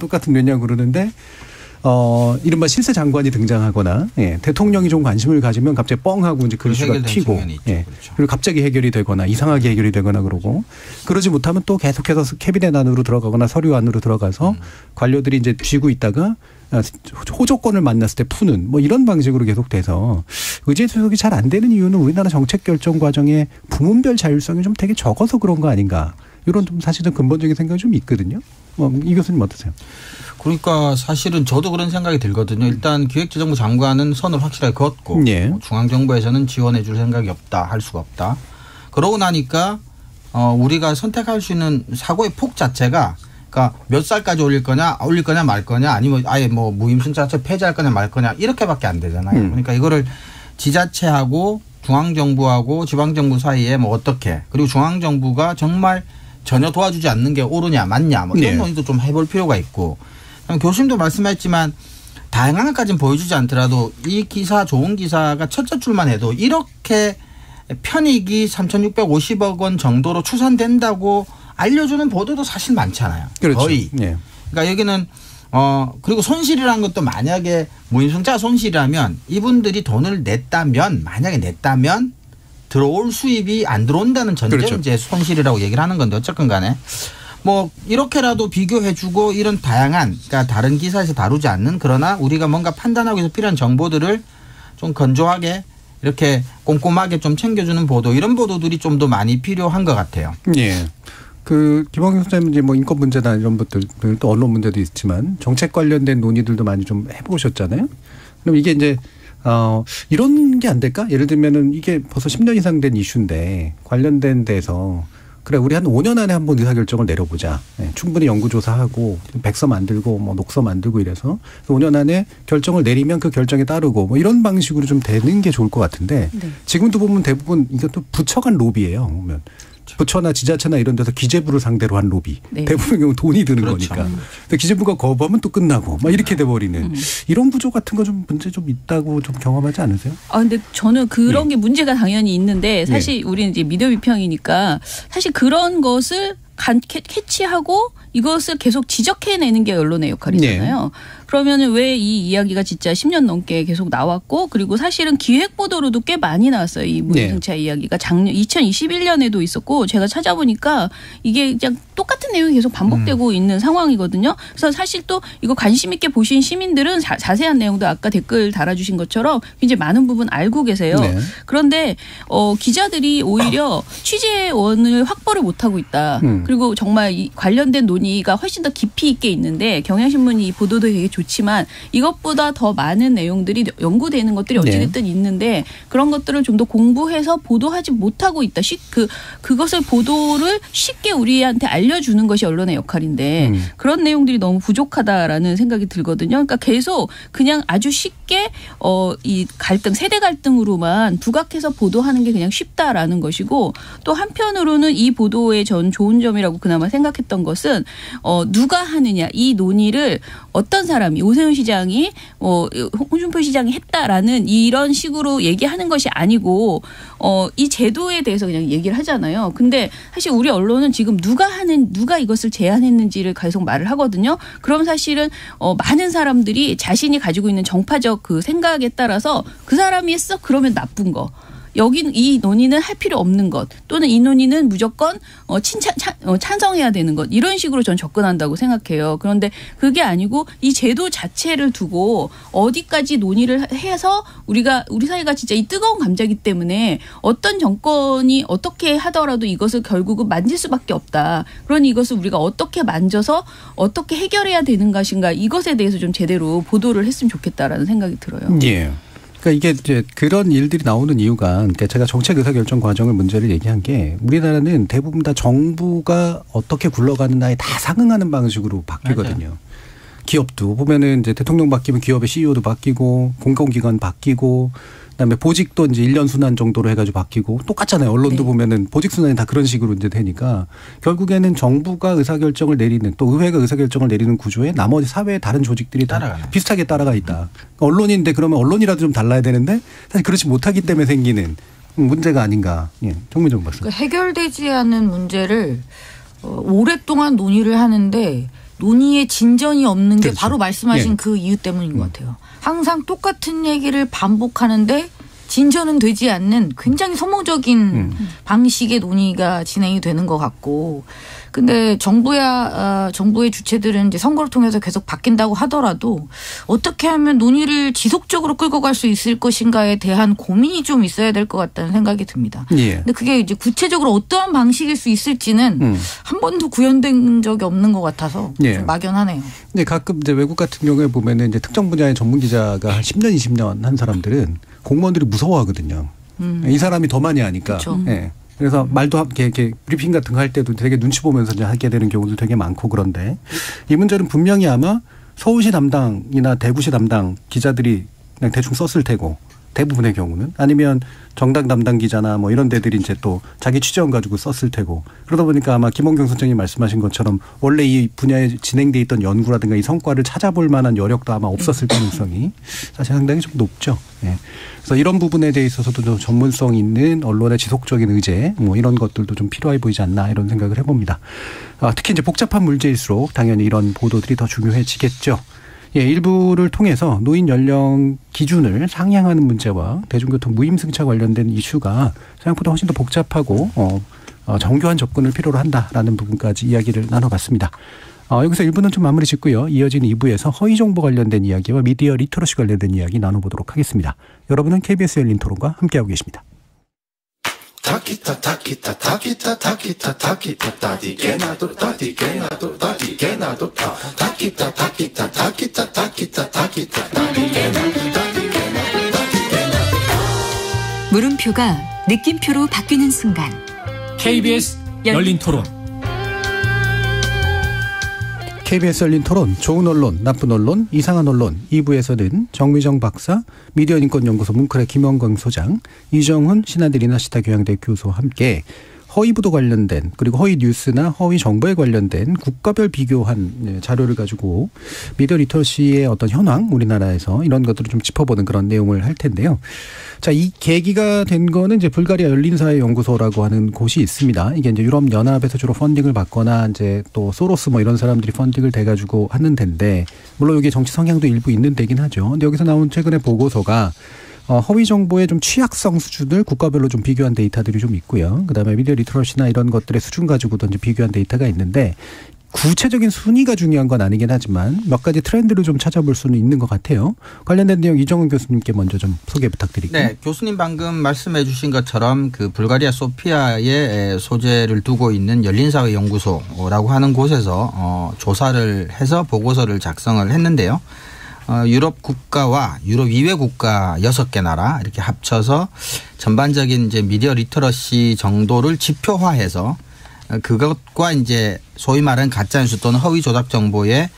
그러는데 이른바 실세 장관이 등장하거나 대통령이 좀 관심을 가지면 갑자기 뻥하고 이제 그 이슈가 튀고 그렇죠. 그리고 갑자기 해결이 되거나 이상하게 해결이 되거나 그러고 그러지 못하면 또 계속해서 캐비넷 안으로 들어가거나 서류 안으로 들어가서 관료들이 이제 쥐고 있다가 호조건을 만났을 때 푸는 뭐 이런 방식으로 계속돼서 의제 수속이 잘 안 되는 이유는 우리나라 정책 결정 과정에 부문별 자율성이 좀 되게 적어서 그런 거 아닌가 이런 좀 사실은 근본적인 생각이 좀 있거든요. 이 교수님 어떠세요? 그러니까 사실은 저도 그런 생각이 들거든요. 일단 기획재정부 장관은 선을 확실하게 그었고 중앙정부에서는 지원해 줄 생각이 없다. 할 수가 없다. 그러고 나니까 우리가 선택할 수 있는 사고의 폭 자체가 그러니까 몇 살까지 올릴 거냐 말 거냐 아니면 아예 뭐 무임승차 폐지할 거냐 말 거냐 이렇게밖에 안 되잖아요. 그러니까 이거를 지자체하고 중앙정부하고 지방정부 사이에 뭐 어떻게 그리고 중앙정부가 정말 전혀 도와주지 않는 게 옳으냐 맞냐 뭐 이런 논의도 좀 해볼 필요가 있고 교수님도 말씀하셨지만 다양한 것까지는 보여주지 않더라도 이 기사 좋은 기사가 첫째 줄만 해도 이렇게 편익이 3,650억 원 정도로 추산된다고 알려주는 보도도 사실 많잖아요. 그렇죠. 거의. 그러니까 여기는 그리고 손실이라는 것도 만약에 무임승차 손실이라면 이분들이 돈을 만약에 냈다면 들어올 수입이 안 들어온다는 전제로 이제 손실이라고 얘기를 하는 건데 어쨌건 간에 뭐 이렇게라도 비교해주고 이런 다양한 그러니까 다른 기사에서 다루지 않는 그러나 우리가 뭔가 판단하기 위해서 필요한 정보들을 좀 건조하게 이렇게 꼼꼼하게 좀 챙겨주는 보도 이런 보도들이 좀 더 많이 필요한 것 같아요. 예. 그 김원경 소장님 이제 뭐 인권 문제나 이런 것들 또 언론 문제도 있지만 정책 관련된 논의들도 많이 좀 해보셨잖아요. 그럼 이게 이제 이런 게 안 될까? 예를 들면은 이게 벌써 10년 이상 된 이슈인데 관련된 데서 그래 우리 한 5년 안에 한번 의사결정을 내려보자. 네, 충분히 연구조사하고 백서 만들고 뭐 녹서 만들고 이래서 5년 안에 결정을 내리면 그 결정에 따르고 뭐 이런 방식으로 좀 되는 게 좋을 것 같은데 네. 지금도 보면 대부분 이것도 부처 간 로비예요. 보면. 부처나 지자체나 이런 데서 기재부를 상대로 한 로비. 네. 대부분 경우 돈이 드는 그렇죠. 거니까. 기재부가 거부하면 또 끝나고 막 이렇게 돼버리는 이런 구조 같은 거 좀 문제 좀 있다고 좀 경험하지 않으세요? 근데 저는 그런 게 문제가 당연히 있는데 사실 우리는 이제 미디어 비평이니까 사실 그런 것을 캐치하고 이것을 계속 지적해내는 게 언론의 역할이잖아요. 그러면은 왜 이 이야기가 진짜 10년 넘게 계속 나왔고 그리고 사실은 기획 보도로도 꽤 많이 나왔어요. 이 무증차 이야기가 작년 2021년에도 있었고 제가 찾아보니까 이게 그냥 똑같은 내용이 계속 반복되고 있는 상황이거든요. 그래서 사실 또 이거 관심 있게 보신 시민들은 자세한 내용도 아까 댓글 달아주신 것처럼 굉장히 많은 부분 알고 계세요. 네. 그런데 기자들이 오히려 취재원을 확보를 못하고 있다. 그리고 정말 이 관련된 논의가 훨씬 더 깊이 있게 있는데 경향신문이 이 보도도 되게 좋지만 이것보다 더 많은 내용들이 연구되는 것들이 어찌됐든 있는데 그런 것들을 좀 더 공부해서 보도하지 못하고 있다. 그것을 보도를 쉽게 우리한테 알려주는 것이 언론의 역할인데 그런 내용들이 너무 부족하다라는 생각이 들거든요. 그러니까 계속 그냥 아주 쉽게 이 갈등, 세대 갈등으로만 부각해서 보도하는 게 그냥 쉽다라는 것이고 또 한편으로는 이 보도의 전 좋은 점이라고 그나마 생각했던 것은 누가 하느냐 이 논의를 어떤 사람이 오세훈 시장이 홍준표 시장이 했다라는 이런 식으로 얘기하는 것이 아니고 이 제도에 대해서 그냥 얘기를 하잖아요. 근데 사실 우리 언론은 지금 누가 이것을 제안했는지를 계속 말을 하거든요. 그럼 사실은 많은 사람들이 자신이 가지고 있는 정파적 그 생각에 따라서 그 사람이 했어 그러면 나쁜 거. 여기는 이 논의는 할 필요 없는 것 또는 이 논의는 무조건 찬성해야 되는 것 이런 식으로 전 접근한다고 생각해요. 그런데 그게 아니고 이 제도 자체를 두고 어디까지 논의를 해서 우리 사회가 진짜 이 뜨거운 감자기 때문에 어떤 정권이 어떻게 하더라도 이것을 결국은 만질 수밖에 없다. 그러니 이것을 우리가 어떻게 만져서 어떻게 해결해야 되는 것인가 이것에 대해서 좀 제대로 보도를 했으면 좋겠다라는 생각이 들어요. 예. 그러니까 이게 이제 그런 일들이 나오는 이유가 그러니까 제가 정책 의사결정 과정을 문제를 얘기한 게 우리나라는 대부분 다 정부가 어떻게 굴러가느냐에 다 상응하는 방식으로 바뀌거든요. 맞아요. 기업도 보면은 이제 대통령 바뀌면 기업의 CEO도 바뀌고 공공기관 바뀌고 그다음에 보직도 이제 1년 순환 정도로 해가지고 바뀌고 똑같잖아요. 언론도 보면은 보직 순환이 다 그런 식으로 이제 되니까 결국에는 정부가 의사결정을 내리는 또 의회가 의사결정을 내리는 구조에 나머지 사회의 다른 조직들이 다 비슷하게 따라가 있다. 언론인데 그러면 언론이라도 좀 달라야 되는데 사실 그렇지 못하기 때문에 생기는 문제가 아닌가. 예, 정민정 박사. 그러니까 해결되지 않은 문제를 오랫동안 논의를 하는데 논의의 진전이 없는 게 바로 말씀하신 그 이유 때문인 것 같아요. 항상 똑같은 얘기를 반복하는데 진전은 되지 않는 굉장히 소모적인 방식의 논의가 진행이 되는 것 같고 근데 정부의 주체들은 이제 선거를 통해서 계속 바뀐다고 하더라도 어떻게 하면 논의를 지속적으로 끌고 갈 수 있을 것인가에 대한 고민이 좀 있어야 될 것 같다는 생각이 듭니다. 예. 근데 그게 이제 구체적으로 어떠한 방식일 수 있을지는 한 번도 구현된 적이 없는 것 같아서 좀 막연하네요. 네, 가끔 이제 외국 같은 경우에 보면은 이제 특정 분야의 전문 기자가 한 10년, 20년 한 사람들은 공무원들이 무서워하거든요. 이 사람이 더 많이 하니까. 네. 그래서 말도 이렇게 브리핑 같은 거 할 때도 되게 눈치 보면서 이제 하게 되는 경우도 되게 많고 그런데 이 문제는 분명히 아마 서울시 담당이나 대구시 담당 기자들이 그냥 대충 썼을 테고 대부분의 경우는 아니면 정당 담당 기자나 뭐 이런 데들이 이제 또 자기 취재원 가지고 썼을 테고 그러다 보니까 아마 김원경 선생님이 말씀하신 것처럼 원래 이 분야에 진행돼 있던 연구라든가 이 성과를 찾아볼 만한 여력도 아마 없었을 가능성이 사실 상당히 좀 높죠. 네. 그래서 이런 부분에 대해 있어서도 좀 전문성 있는 언론의 지속적인 의제 뭐 이런 것들도 좀 필요해 보이지 않나 이런 생각을 해봅니다. 특히 이제 복잡한 문제일수록 당연히 이런 보도들이 더 중요해지겠죠. 예, 일부를 통해서 노인 연령 기준을 상향하는 문제와 대중교통 무임승차 관련된 이슈가 생각보다 훨씬 더 복잡하고 정교한 접근을 필요로 한다라는 부분까지 이야기를 나눠봤습니다. 여기서 1부는 좀 마무리 짓고요. 이어진 2부에서 허위 정보 관련된 이야기와 미디어 리터러시 관련된 이야기 나눠보도록 하겠습니다. 여러분은 KBS 열린 토론과 함께하고 계십니다. 물음표가 느낌표로 바뀌는 순간 KBS 열린 토론. KBS 열린 토론, 좋은 언론, 나쁜 언론, 이상한 언론 2부에서는 정미정 박사, 미디어인권연구소 뭉클의 김원광 소장, 이정훈 신한대 리나시타 교양대 교수와 함께 허위 보도 관련된 그리고 허위 뉴스나 허위 정보에 관련된 국가별 비교한 자료를 가지고 미디어 리터러시의 어떤 현황 우리나라에서 이런 것들을 좀 짚어보는 그런 내용을 할 텐데요. 자, 이 계기가 된 거는 이제 불가리아 열린사회연구소라고 하는 곳이 있습니다. 이게 이제 유럽 연합에서 주로 펀딩을 받거나 이제 또 소로스 뭐 이런 사람들이 펀딩을 대가지고 하는 데인데 물론 이게 정치 성향도 일부 있는 데긴 하죠. 근데 여기서 나온 최근의 보고서가 허위 정보의 좀 취약성 수준을 국가별로 좀 비교한 데이터들이 좀 있고요. 그다음에 미디어 리터러시나 이런 것들의 수준 가지고도 이제 비교한 데이터가 있는데 구체적인 순위가 중요한 건 아니긴 하지만 몇 가지 트렌드를 좀 찾아볼 수는 있는 것 같아요. 관련된 내용 이정훈 교수님께 먼저 좀 소개 부탁드릴게요. 네, 교수님 방금 말씀해 주신 것처럼 그 불가리아 소피아에 소재를 두고 있는 열린사회연구소라고 하는 곳에서 조사를 해서 보고서를 작성을 했는데요. 유럽 국가와 유럽 이외 국가 6개 나라 이렇게 합쳐서 전반적인 이제 미디어 리터러시 정도를 지표화해서 그것과 이제 소위 말하는 가짜뉴스 또는 허위 조작 정보의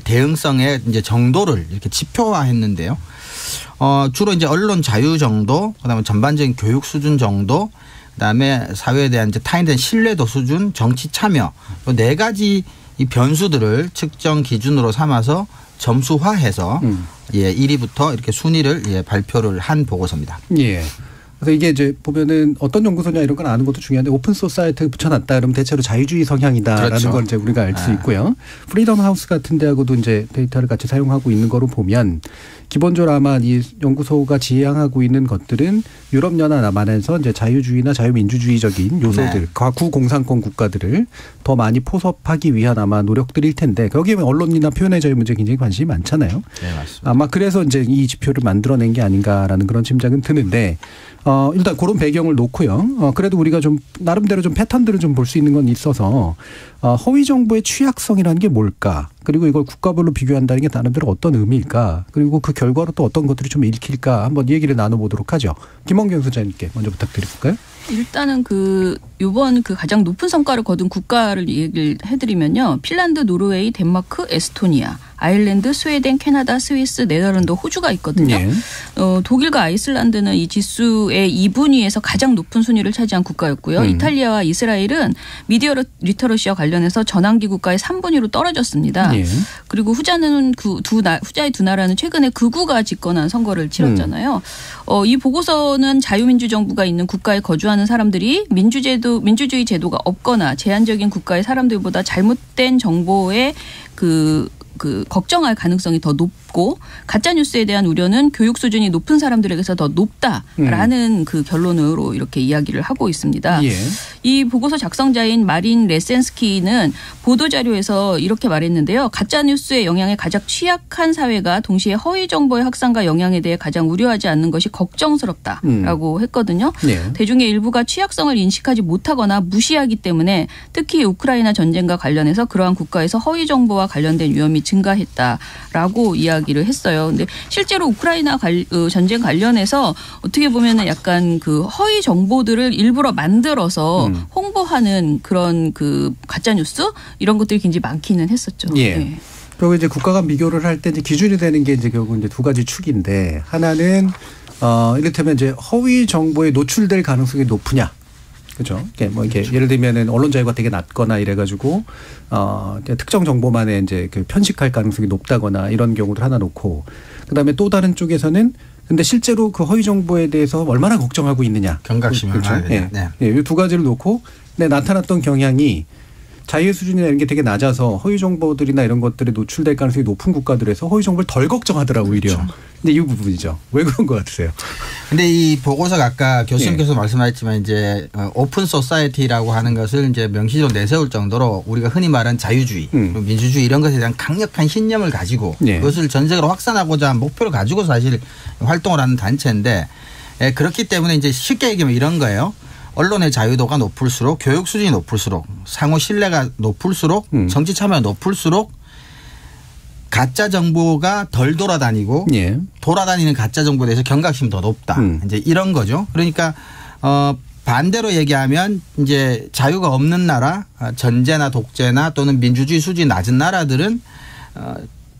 대응성의 이제 정도를 이렇게 지표화했는데요. 주로 이제 언론 자유 정도, 그다음에 전반적인 교육 수준 정도, 그다음에 사회에 대한 이제 타인에 대한 신뢰도 수준, 정치 참여, 이 4가지 이 변수들을 측정 기준으로 삼아서 점수화해서 1위부터 이렇게 순위를 발표를 한 보고서입니다. 예. 그래서 이게 이제 보면은 어떤 연구소냐 이런 건 아는 것도 중요한데 오픈 소사이어티에 붙여놨다 그러면 대체로 자유주의 성향이다라는 그렇죠. 걸 이제 우리가 알 수 있고요. 프리덤 하우스 같은 데하고도 이제 데이터를 같이 사용하고 있는 거로 보면 기본적으로 아마 이 연구소가 지향하고 있는 것들은 유럽연합안에서 이제 자유주의나 자유민주주의적인 요소들, 과구 공산권 국가들을 더 많이 포섭하기 위한 아마 노력들일 텐데 거기에 언론이나 표현의 자유 문제에 굉장히 관심이 많잖아요. 네, 맞습니다. 아마 그래서 이제 이 지표를 만들어낸 게 아닌가라는 그런 짐작은 드는데 일단 그런 배경을 놓고요. 그래도 우리가 좀 나름대로 좀 패턴들을 좀 볼 수 있는 건 있어서 허위 정보의 취약성이라는 게 뭘까? 그리고 이걸 국가별로 비교한다는 게 나름대로 어떤 의미일까? 그리고 그 결과로 또 어떤 것들이 좀 읽힐까? 한번 얘기를 나눠보도록 하죠. 김원경 소장님께 먼저 부탁드릴까요? 일단은 이번 가장 높은 성과를 거둔 국가를 얘기를 해드리면요. 핀란드, 노르웨이, 덴마크, 에스토니아, 아일랜드, 스웨덴, 캐나다, 스위스, 네덜란드, 호주가 있거든요. 네. 독일과 아이슬란드는 이 지수의 2분위에서 가장 높은 순위를 차지한 국가였고요. 이탈리아와 이스라엘은 미디어 리터러시와 관련해서 전환기 국가의 3분위로 떨어졌습니다. 네. 그리고 후자는 후자의 두 나라는 최근에 극우가 집권한 선거를 치렀잖아요. 이 보고서는 자유민주 정부가 있는 국가에 거주하는 사람들이 민주주의 제도가 없거나 제한적인 국가의 사람들보다 잘못된 정보에 걱정할 가능성이 더 높고 가짜뉴스에 대한 우려는 교육 수준이 높은 사람들에게서 더 높다라는 그 결론으로 이렇게 이야기를 하고 있습니다. 예. 이 보고서 작성자인 마린 레센스키는 보도자료에서 이렇게 말했는데요. 가짜뉴스의 영향에 가장 취약한 사회가 동시에 허위 정보의 확산과 영향에 대해 가장 우려하지 않는 것이 걱정스럽다라고 했거든요. 예. 대중의 일부가 취약성을 인식하지 못하거나 무시하기 때문에 특히 우크라이나 전쟁과 관련해서 그러한 국가에서 허위 정보와 관련된 위험이 증가했다라고 이야기를 했어요. 근데 실제로 우크라이나 전쟁 관련해서 어떻게 보면은 약간 허위 정보들을 일부러 만들어서 홍보하는 그런 가짜 뉴스 이런 것들이 굉장히 많기는 했었죠. 예. 네. 그리고 이제 국가 간 비교를 할 때 이제 기준이 되는 게 이제 결국 이제 2가지 축인데 하나는 이를테면 이제 허위 정보에 노출될 가능성이 높으냐. 그렇죠. 이렇게 예를 들면은 언론 자유가 되게 낮거나 이래가지고 특정 정보만에 이제 편식할 가능성이 높다거나 이런 경우를 하나 놓고 그다음에 또 다른 쪽에서는 근데 실제로 그 허위 정보에 대해서 얼마나 걱정하고 있느냐. 경각심을 그렇죠. 네. 네. 이 2가지를 놓고 나타났던 경향이 자유의 수준이나 이런 게 되게 낮아서 허위 정보들이나 이런 것들에 노출될 가능성이 높은 국가들에서 허위 정보를 덜 걱정하더라고요. 오히려. 그렇죠. 근데 이 부분이죠. 왜 그런 것 같으세요? 근데 이 보고서가 아까 교수님께서 말씀하셨지만 이제 오픈 소사이티라고 하는 것을 이제 명시적으로 내세울 정도로 우리가 흔히 말하는 자유주의, 민주주의 이런 것에 대한 강력한 신념을 가지고 그것을 전 세계로 확산하고자 한 목표를 가지고 사실 활동을 하는 단체인데 그렇기 때문에 이제 쉽게 얘기하면 이런 거예요. 언론의 자유도가 높을수록 교육 수준이 높을수록 상호 신뢰가 높을수록 정치 참여가 높을수록 가짜 정보가 덜 돌아다니고 돌아다니는 가짜 정보에 대해서 경각심이 더 높다. 이제 이런 거죠. 그러니까 반대로 얘기하면 이제 자유가 없는 나라, 전제나 독재나 또는 민주주의 수준이 낮은 나라들은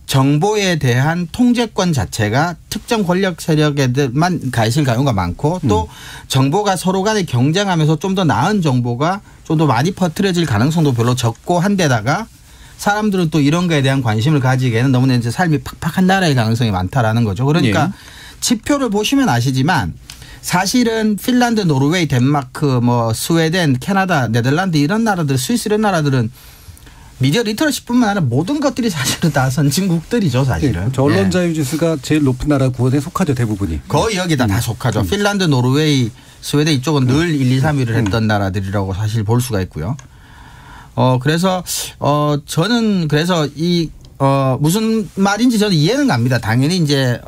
정보에 대한 통제권 자체가 특정 권력 세력에만 가 있을 경우가 많고 또 정보가 서로 간에 경쟁하면서 좀 더 나은 정보가 좀 더 많이 퍼뜨려질 가능성도 별로 적고 한데다가 사람들은 또 이런 거에 대한 관심을 가지기에는 너무나 이제 삶이 팍팍한 나라의 가능성이 많다라는 거죠. 그러니까 지표를 보시면 아시지만 사실은 핀란드, 노르웨이, 덴마크, 뭐 스웨덴, 캐나다, 네덜란드 이런 나라들, 스위스 이런 나라들은 미디어 리터러시뿐만 아니라 모든 것들이 사실은 다 선진국들이죠, 사실은. 언론 자유 지수가 제일 높은 나라 구원에 속하죠, 대부분이. 거의 여기다 다 속하죠. 핀란드, 노르웨이, 스웨덴 이쪽은 늘 1, 2, 3위를 했던 나라들이라고 사실 볼 수가 있고요. 그래서 저는 그래서 무슨 말인지 저는 이해는 갑니다. 당연히 이제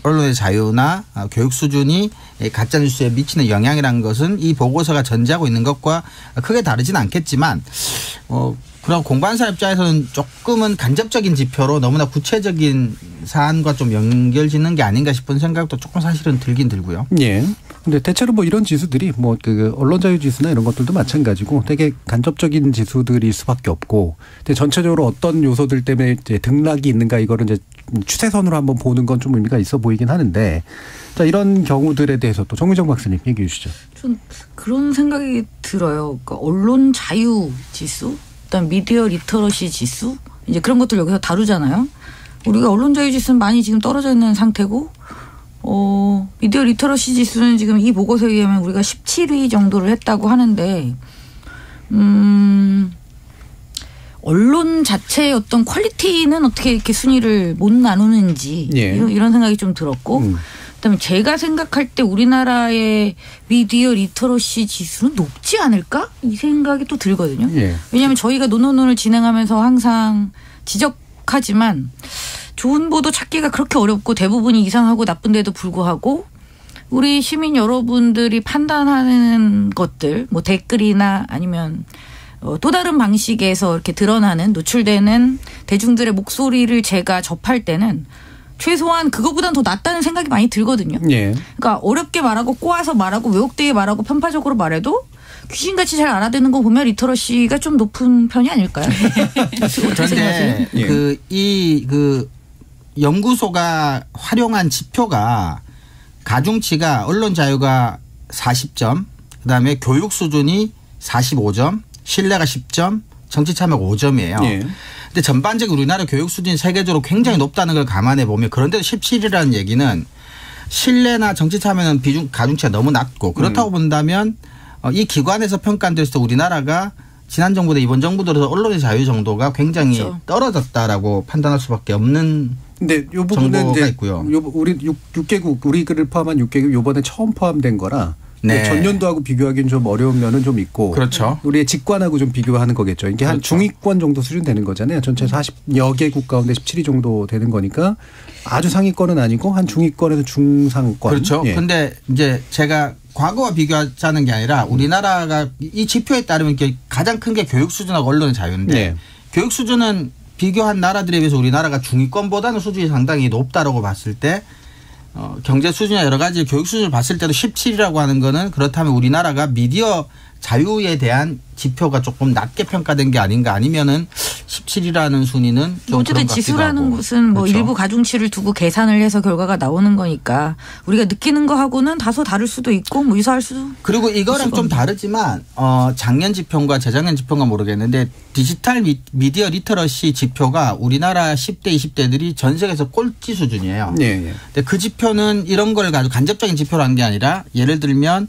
언론의 자유나 교육 수준이 가짜 뉴스에 미치는 영향이라는 것은 이 보고서가 전제하고 있는 것과 크게 다르지는 않겠지만 그럼 공부하는 사람 입장에서는 조금은 간접적인 지표로 너무나 구체적인 사안과 좀 연결짓는 게 아닌가 싶은 생각도 조금 사실은 들긴 들고요. 예. 근데 대체로 뭐 이런 지수들이 뭐 그 언론 자유 지수나 이런 것들도 마찬가지고 되게 간접적인 지수들일 수밖에 없고, 근데 전체적으로 어떤 요소들 때문에 이제 등락이 있는가 이거를 이제 추세선으로 한번 보는 건 좀 의미가 있어 보이긴 하는데, 자 이런 경우들에 대해서 또 정의정 박사님 얘기해 주시죠. 전 그런 생각이 들어요. 그러니까 언론 자유 지수, 일단 미디어 리터러시 지수 이제 그런 것들 여기서 다루잖아요. 우리가 언론 자유 지수는 많이 지금 떨어져 있는 상태고, 미디어 리터러시 지수는 지금 이 보고서에 의하면 우리가 17위 정도를 했다고 하는데, 언론 자체의 어떤 퀄리티는 어떻게 이렇게 순위를 못 나누는지 이런 생각이 좀 들었고, 그다음에 제가 생각할 때 우리나라의 미디어 리터러시 지수는 높지 않을까? 이 생각이 또 들거든요. 왜냐하면 저희가 논논을 진행하면서 항상 지적하지만 좋은 보도 찾기가 그렇게 어렵고 대부분이 이상하고 나쁜데도 불구하고 우리 시민 여러분들이 판단하는 것들, 뭐 댓글이나 아니면 또 다른 방식에서 이렇게 드러나는 노출되는 대중들의 목소리를 제가 접할 때는 최소한 그거보다는 더 낫다는 생각이 많이 들거든요. 그러니까 어렵게 말하고 꼬아서 말하고 왜곡되게 말하고 편파적으로 말해도 귀신같이 잘 알아듣는 거 보면 리터러시가 좀 높은 편이 아닐까요? 그런데 그 연구소가 활용한 지표가 가중치가 언론 자유가 40점, 그다음에 교육 수준이 45점, 신뢰가 10점, 정치 참여가 5점이에요. 근데 전반적으로 우리나라 교육 수준이 세계적으로 굉장히 높다는 걸 감안해 보면, 그런데도 17이라는 얘기는 신뢰나 정치 참여는 가중치가 너무 낮고, 그렇다고 본다면 이 기관에서 평가됐을 때 우리나라가 지난 정부 대 이번 정부 들어서 언론의 자유 정도가 굉장히 떨어졌다라고 판단할 수밖에 없는. 근데 요 부분은 이제 있고요. 우리 6개국 우리를 포함한 6개국 요번에 처음 포함된 거라 전년도하고 비교하기는 좀 어려운 면은 좀 있고, 그렇죠. 우리의 직관하고 좀 비교하는 거겠죠. 이게 한 중위권 정도 수준 되는 거잖아요. 전체 40여 개국 가운데 17위 정도 되는 거니까 아주 상위권은 아니고 한 중위권에서 중상권. 그렇죠. 그런데 이제 제가 과거와 비교하자는 게 아니라 우리나라가 이 지표에 따르면 가장 큰 게 교육 수준하고 언론의 자유인데 교육 수준은 비교한 나라들에 비해서 우리나라가 중위권보다는 수준이 상당히 높다라고 봤을 때 경제 수준이나 여러 가지 교육 수준을 봤을 때도 17이라고 하는 거는, 그렇다면 우리나라가 미디어 자유에 대한 지표가 조금 낮게 평가된 게 아닌가, 아니면은 17이라는 순위는 좀 어쨌든 지수라는 것은 뭐 일부 가중치를 두고 계산을 해서 결과가 나오는 거니까 우리가 느끼는 거하고는 다소 다를 수도 있고 뭐 유사할 수도. 그리고 이거랑 좀 다르지만 작년 지표과 재작년 지표가 모르겠는데 디지털 미디어 리터러시 지표가 우리나라 10대 20대들이 전 세계에서 꼴찌 수준이에요. 근데 그 지표는 이런 걸 가지고 간접적인 지표라는 게 아니라, 예를 들면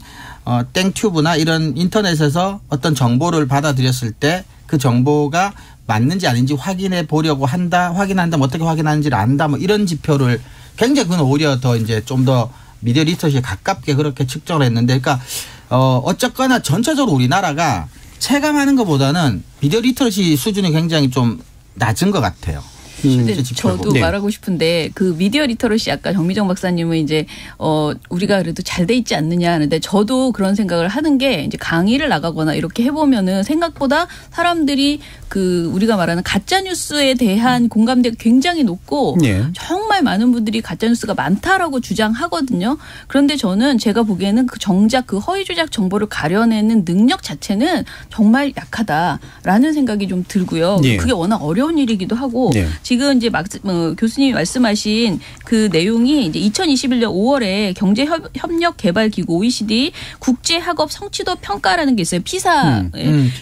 땡튜브나 이런 인터넷에서 어떤 정보를 받아들였을 때 그 정보가 맞는지 아닌지 확인해 보려고 한다. 확인한다면 어떻게 확인하는지를 안다. 뭐 이런 지표를 굉장히 그건 오히려 더 이제 좀 더 미디어 리터시에 가깝게 그렇게 측정을 했는데 그러니까 어쨌거나 전체적으로 우리나라가 체감하는 것보다는 미디어 리터시 수준이 굉장히 좀 낮은 것 같아요. 근데 저도 말하고 싶은데 그 미디어 리터러시 아까 정미정 박사님은 이제 우리가 그래도 잘 돼 있지 않느냐 하는데 저도 그런 생각을 하는 게 이제 강의를 나가거나 이렇게 해보면은 생각보다 사람들이 그 우리가 말하는 가짜 뉴스에 대한 공감대가 굉장히 높고 정말 많은 분들이 가짜 뉴스가 많다라고 주장하거든요. 그런데 저는 제가 보기에는 그 정작 그 허위 조작 정보를 가려내는 능력 자체는 정말 약하다라는 생각이 좀 들고요. 그게 워낙 어려운 일이기도 하고 지금 이제 교수님이 말씀하신 그 내용이 이제 2021년 5월에 경제협력개발기구 OECD 국제학업 성취도 평가라는 게 있어요. 피사.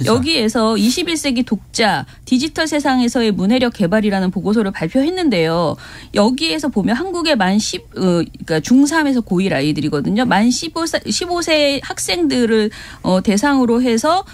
여기에서 21세기 독자 디지털 세상에서의 문해력 개발이라는 보고서를 발표했는데요. 여기에서 보면 한국의 그러니까 중3에서 고1 아이들이거든요. 만 15세 학생들을 대상으로 해서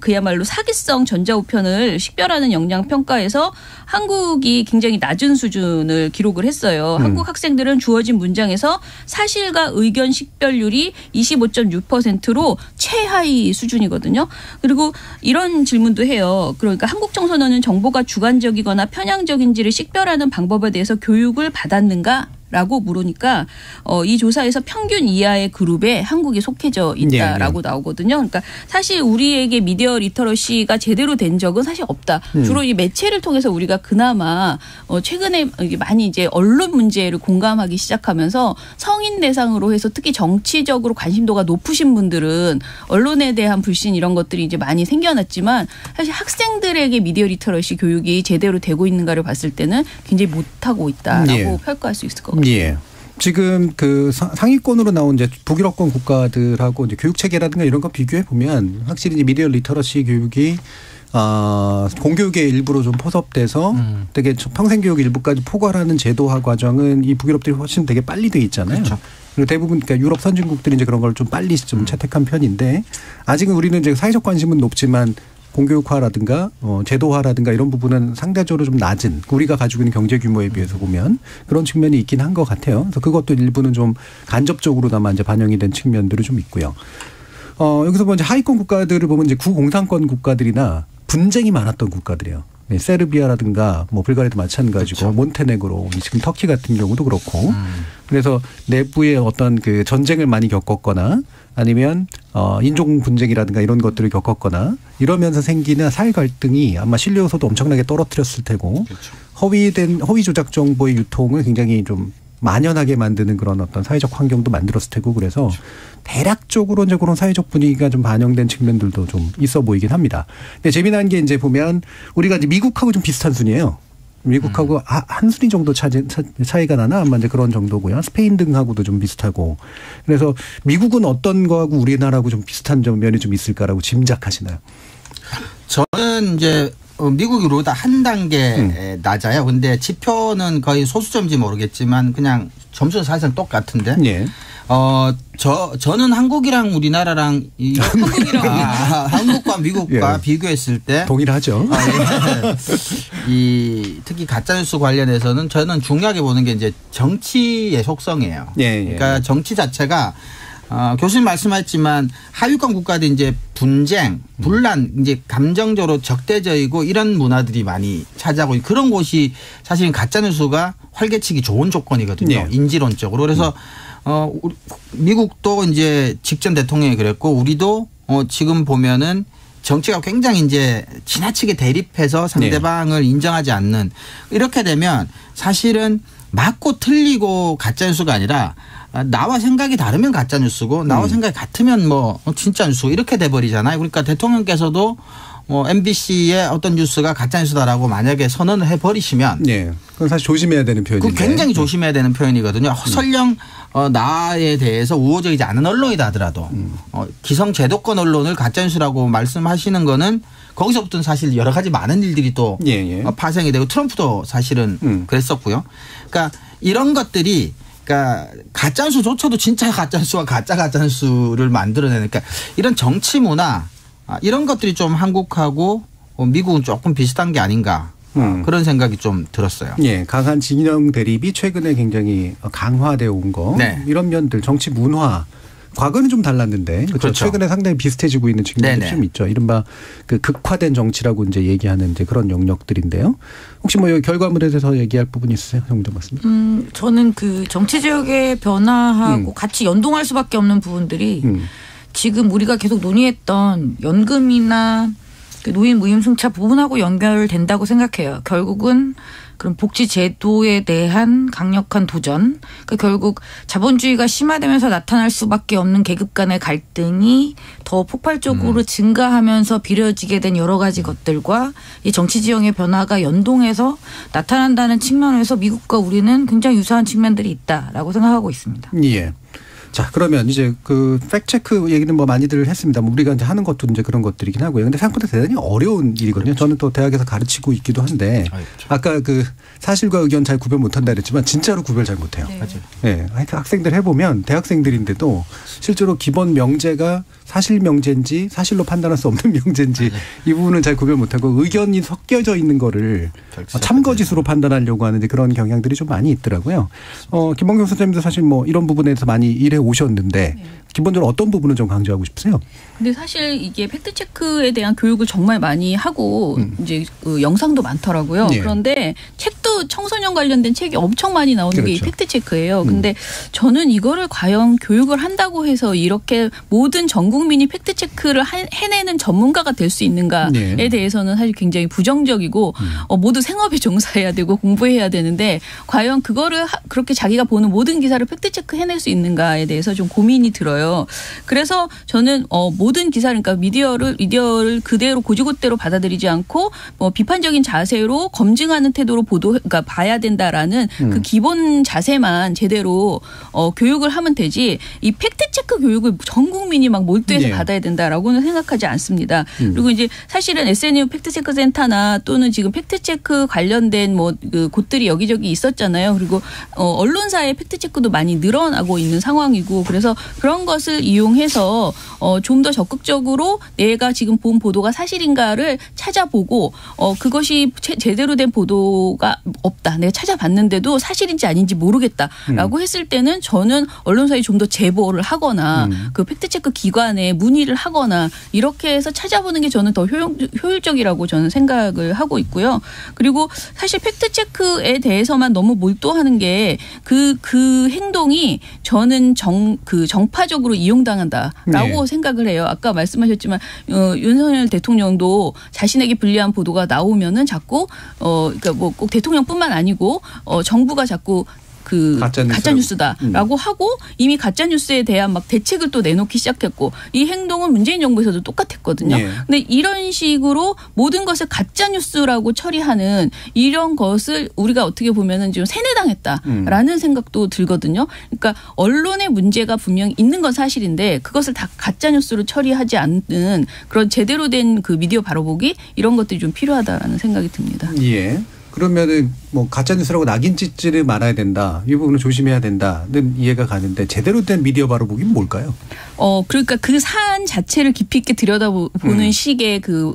그야말로 사기성 전자우편을 식별하는 역량 평가에서 한국이 굉장히 낮은 수준을 기록을 했어요. 한국 학생들은 주어진 문장에서 사실과 의견 식별률이 25.6%로 최하위 수준이거든요. 그리고 이런 질문도 해요. 그러니까 한국 청소년은 정보가 주관적이거나 편향적인지를 식별하는 방법에 대해서 교육을 받았는가? 라고 물으니까 이 조사에서 평균 이하의 그룹에 한국이 속해져 있다라고 나오거든요. 그러니까 사실 우리에게 미디어 리터러시가 제대로 된 적은 사실 없다. 주로 이 매체를 통해서 우리가 그나마 최근에 많이 이제 언론 문제를 공감하기 시작하면서 성인 대상으로 해서 특히 정치적으로 관심도가 높으신 분들은 언론에 대한 불신 이런 것들이 이제 많이 생겨났지만 사실 학생들에게 미디어 리터러시 교육이 제대로 되고 있는가를 봤을 때는 굉장히 못하고 있다라고 평가할 수 있을 것 같아요. 지금 그 상위권으로 나온 이제 북유럽권 국가들하고 이제 교육 체계라든가 이런 거 비교해 보면 확실히 이제 미디어 리터러시 교육이 공교육의 일부로 좀 포섭돼서 되게 평생 교육 일부까지 포괄하는 제도화 과정은 이 북유럽들이 훨씬 되게 빨리 돼 있잖아요. 그렇죠. 그리고 대부분 그러니까 유럽 선진국들이 이제 그런 걸 좀 빨리 좀 채택한 편인데 아직은 우리는 이제 사회적 관심은 높지만 공교육화라든가 제도화라든가 이런 부분은 상대적으로 좀 낮은 우리가 가지고 있는 경제 규모에 비해서 보면 그런 측면이 있긴 한 것 같아요. 그래서 그것도 일부는 좀 간접적으로나마 이제 반영이 된 측면들이 좀 있고요. 여기서 뭐 이제 하위권 국가들을 보면 이제 구공산권 국가들이나 분쟁이 많았던 국가들이에요. 네, 세르비아라든가 뭐 불가리아도 마찬가지고 그렇죠. 몬테네그로 지금 터키 같은 경우도 그렇고 그래서 내부의 어떤 그 전쟁을 많이 겪었거나 아니면 인종 분쟁이라든가 이런 것들을 겪었거나 이러면서 생기는 사회 갈등이 아마 신뢰 요소도 엄청나게 떨어뜨렸을 테고 그렇죠. 허위 조작 정보의 유통을 굉장히 좀 만연하게 만드는 그런 어떤 사회적 환경도 만들었을 테고 그래서 그렇죠. 대략적으로 이제 그런 사회적 분위기가 좀 반영된 측면들도 좀 있어 보이긴 합니다. 근데 재미난 게 이제 보면 우리가 이제 미국하고 좀 비슷한 순이에요. 미국하고 한 순위 정도 차이가 나나 아마 이제 그런 정도고요. 스페인 등하고도 좀 비슷하고. 그래서 미국은 어떤 거하고 우리나라하고 좀 비슷한 면이 좀 있을까라고 짐작하시나요? 저는 이제 미국으로보다 한 단계 낮아요. 근데 지표는 거의 소수점인지 모르겠지만 그냥 점수는 사실상 똑같은데. 네. 저는 한국이랑 우리나라랑 한국과 미국과 비교했을 때 동일하죠. 특히 가짜뉴스 관련해서는 저는 중요하게 보는 게 이제 정치의 속성이에요. 그러니까 정치 자체가 교수님 말씀하셨지만 하위권 국가들 이제 분쟁, 분란, 이제 감정적으로 적대적이고 이런 문화들이 많이 차지하고 그런 곳이 사실은 가짜뉴스가 활개치기 좋은 조건이거든요. 인지론적으로. 그래서 미국도 이제 직전 대통령이 그랬고 우리도 지금 보면은 정치가 굉장히 이제 지나치게 대립해서 상대방을 인정하지 않는 이렇게 되면 사실은 맞고 틀리고 가짜뉴스가 아니라 나와 생각이 다르면 가짜뉴스고 나와 생각이 같으면 뭐 진짜 뉴스고 이렇게 돼버리잖아요. 그러니까 대통령께서도 MBC의 어떤 뉴스가 가짜뉴스다라고 만약에 선언을 해버리시면 그건 사실 조심해야 되는 표현인데. 굉장히 조심해야 되는 표현이거든요. 설령 나에 대해서 우호적이지 않은 언론이다 하더라도 기성 제도권 언론을 가짜뉴스라고 말씀하시는 거는 거기서부터는 사실 여러 가지 많은 일들이 또 파생이 되고 트럼프도 사실은 그랬었고요. 그러니까 이런 것들이 그러니까 가짜뉴스조차도 진짜 가짜뉴스와 가짜뉴스를 만들어내는 그러니까 이런 정치 문화 이런 것들이 좀 한국하고 미국은 조금 비슷한 게 아닌가 그런 생각이 좀 들었어요. 예, 강한 진영 대립이 최근에 굉장히 강화되어 온 거 네. 이런 면들 정치 문화 과거는 좀 달랐는데 그렇죠? 최근에 상당히 비슷해지고 있는 측면이 좀 있죠. 이른바 그 극화된 정치라고 이제 얘기하는 이제 그런 영역들인데요. 혹시 뭐 여기 결과물에 대해서 얘기할 부분이 있으세요, 정도 맞습니다. 저는 그 정치 지역의 변화하고 같이 연동할 수밖에 없는 부분들이 지금 우리가 계속 논의했던 연금이나 그 노인 무임승차 부분하고 연결된다고 생각해요. 결국은 그런 복지 제도에 대한 강력한 도전. 그러니까 결국 자본주의가 심화되면서 나타날 수밖에 없는 계급 간의 갈등이 더 폭발적으로 증가하면서 비려지게 된 여러 가지 것들과 이 정치 지형의 변화가 연동해서 나타난다는 측면에서 미국과 우리는 굉장히 유사한 측면들이 있다라고 생각하고 있습니다. 예. 자, 그러면 이제 그 팩트체크 얘기는 뭐 많이들 했습니다. 뭐 우리가 이제 하는 것도 이제 그런 것들이긴 하고요. 근데 생각보다 대단히 어려운 일이거든요. 저는 또 대학에서 가르치고 있기도 한데 아까 그 사실과 의견 잘 구별 못한다 그랬지만 진짜로 구별 잘 못해요. 네. 학생들 해보면 대학생들인데도 실제로 기본 명제가 사실 명제인지 사실로 판단할 수 없는 명제인지 이 부분을 잘 구별 못하고 의견이 섞여져 있는 거를 참거짓으로 판단하려고 하는 그런 경향들이 좀 많이 있더라고요. 김범경 선생님도 사실 뭐 이런 부분에서 많이 일해 오셨는데 기본적으로 어떤 부분을 좀 강조하고 싶으세요? 근데 사실 이게 팩트 체크에 대한 교육을 정말 많이 하고 이제 그 영상도 많더라고요. 예. 그런데 책도 청소년 관련된 책이 엄청 많이 나오는 게 이 그렇죠. 팩트 체크예요. 근데 저는 이거를 과연 교육을 한다고 해서 이렇게 모든 전 국민이 팩트 체크를 해내는 전문가가 될 수 있는가에 예. 대해서는 사실 굉장히 부정적이고 모두 생업에 종사해야 되고 공부해야 되는데 과연 그거를 그렇게 자기가 보는 모든 기사를 팩트 체크 해낼 수 있는가에 대해서 좀 고민이 들어요. 그래서 저는 모든 기사를 그러니까 미디어를 그대로 고지고대로 받아들이지 않고 뭐 비판적인 자세로 검증하는 태도로 그러니까 봐야 된다라는 그 기본 자세만 제대로 교육을 하면 되지 이 팩트 체크 교육을 전 국민이 막 몰두해서 받아야 된다라고는 생각하지 않습니다. 그리고 이제 사실은 SNU 팩트 체크 센터나 또는 지금 팩트 체크 관련된 뭐 그 곳들이 여기저기 있었잖아요. 그리고 언론사의 팩트 체크도 많이 늘어나고 있는 상황이고 그래서 그런 것을 이용해서 좀 더 적극적으로 내가 지금 본 보도가 사실인가를 찾아보고 그것이 제대로 된 보도가 없다. 내가 찾아봤는데도 사실인지 아닌지 모르겠다라고 했을 때는 저는 언론사에 좀 더 제보를 하거나 그 팩트체크 기관에 문의를 하거나 이렇게 해서 찾아보는 게 저는 더 효율적이라고 저는 생각을 하고 있고요. 그리고 사실 팩트체크에 대해서만 너무 몰두하는 게 그 행동이 저는 정파적으로 이용당한다라고 생각을 해요. 아까 말씀하셨지만 윤석열 대통령도 자신에게 불리한 보도가 나오면은 자꾸 그러니까 뭐 꼭 대통령뿐만 아니고 정부가 자꾸 그 가짜뉴스다라고 하고 이미 가짜뉴스에 대한 막 대책을 또 내놓기 시작했고 이 행동은 문재인 정부에서도 똑같았거든요. 근데 이런 식으로 모든 것을 가짜뉴스라고 처리하는 이런 것을 우리가 어떻게 보면은 좀 세뇌당했다라는 생각도 들거든요. 그러니까 언론의 문제가 분명히 있는 건 사실인데 그것을 다 가짜뉴스로 처리하지 않는 그런 제대로 된 그 미디어 바로보기 이런 것들이 좀 필요하다라는 생각이 듭니다. 예. 그러면은 뭐 가짜뉴스라고 낙인 찍지를 말아야 된다. 이 부분을 조심해야 된다는 이해가 가는데 제대로 된 미디어 바로보기는 뭘까요? 그러니까 그 사안 자체를 깊이 있게 들여다보는 식의 그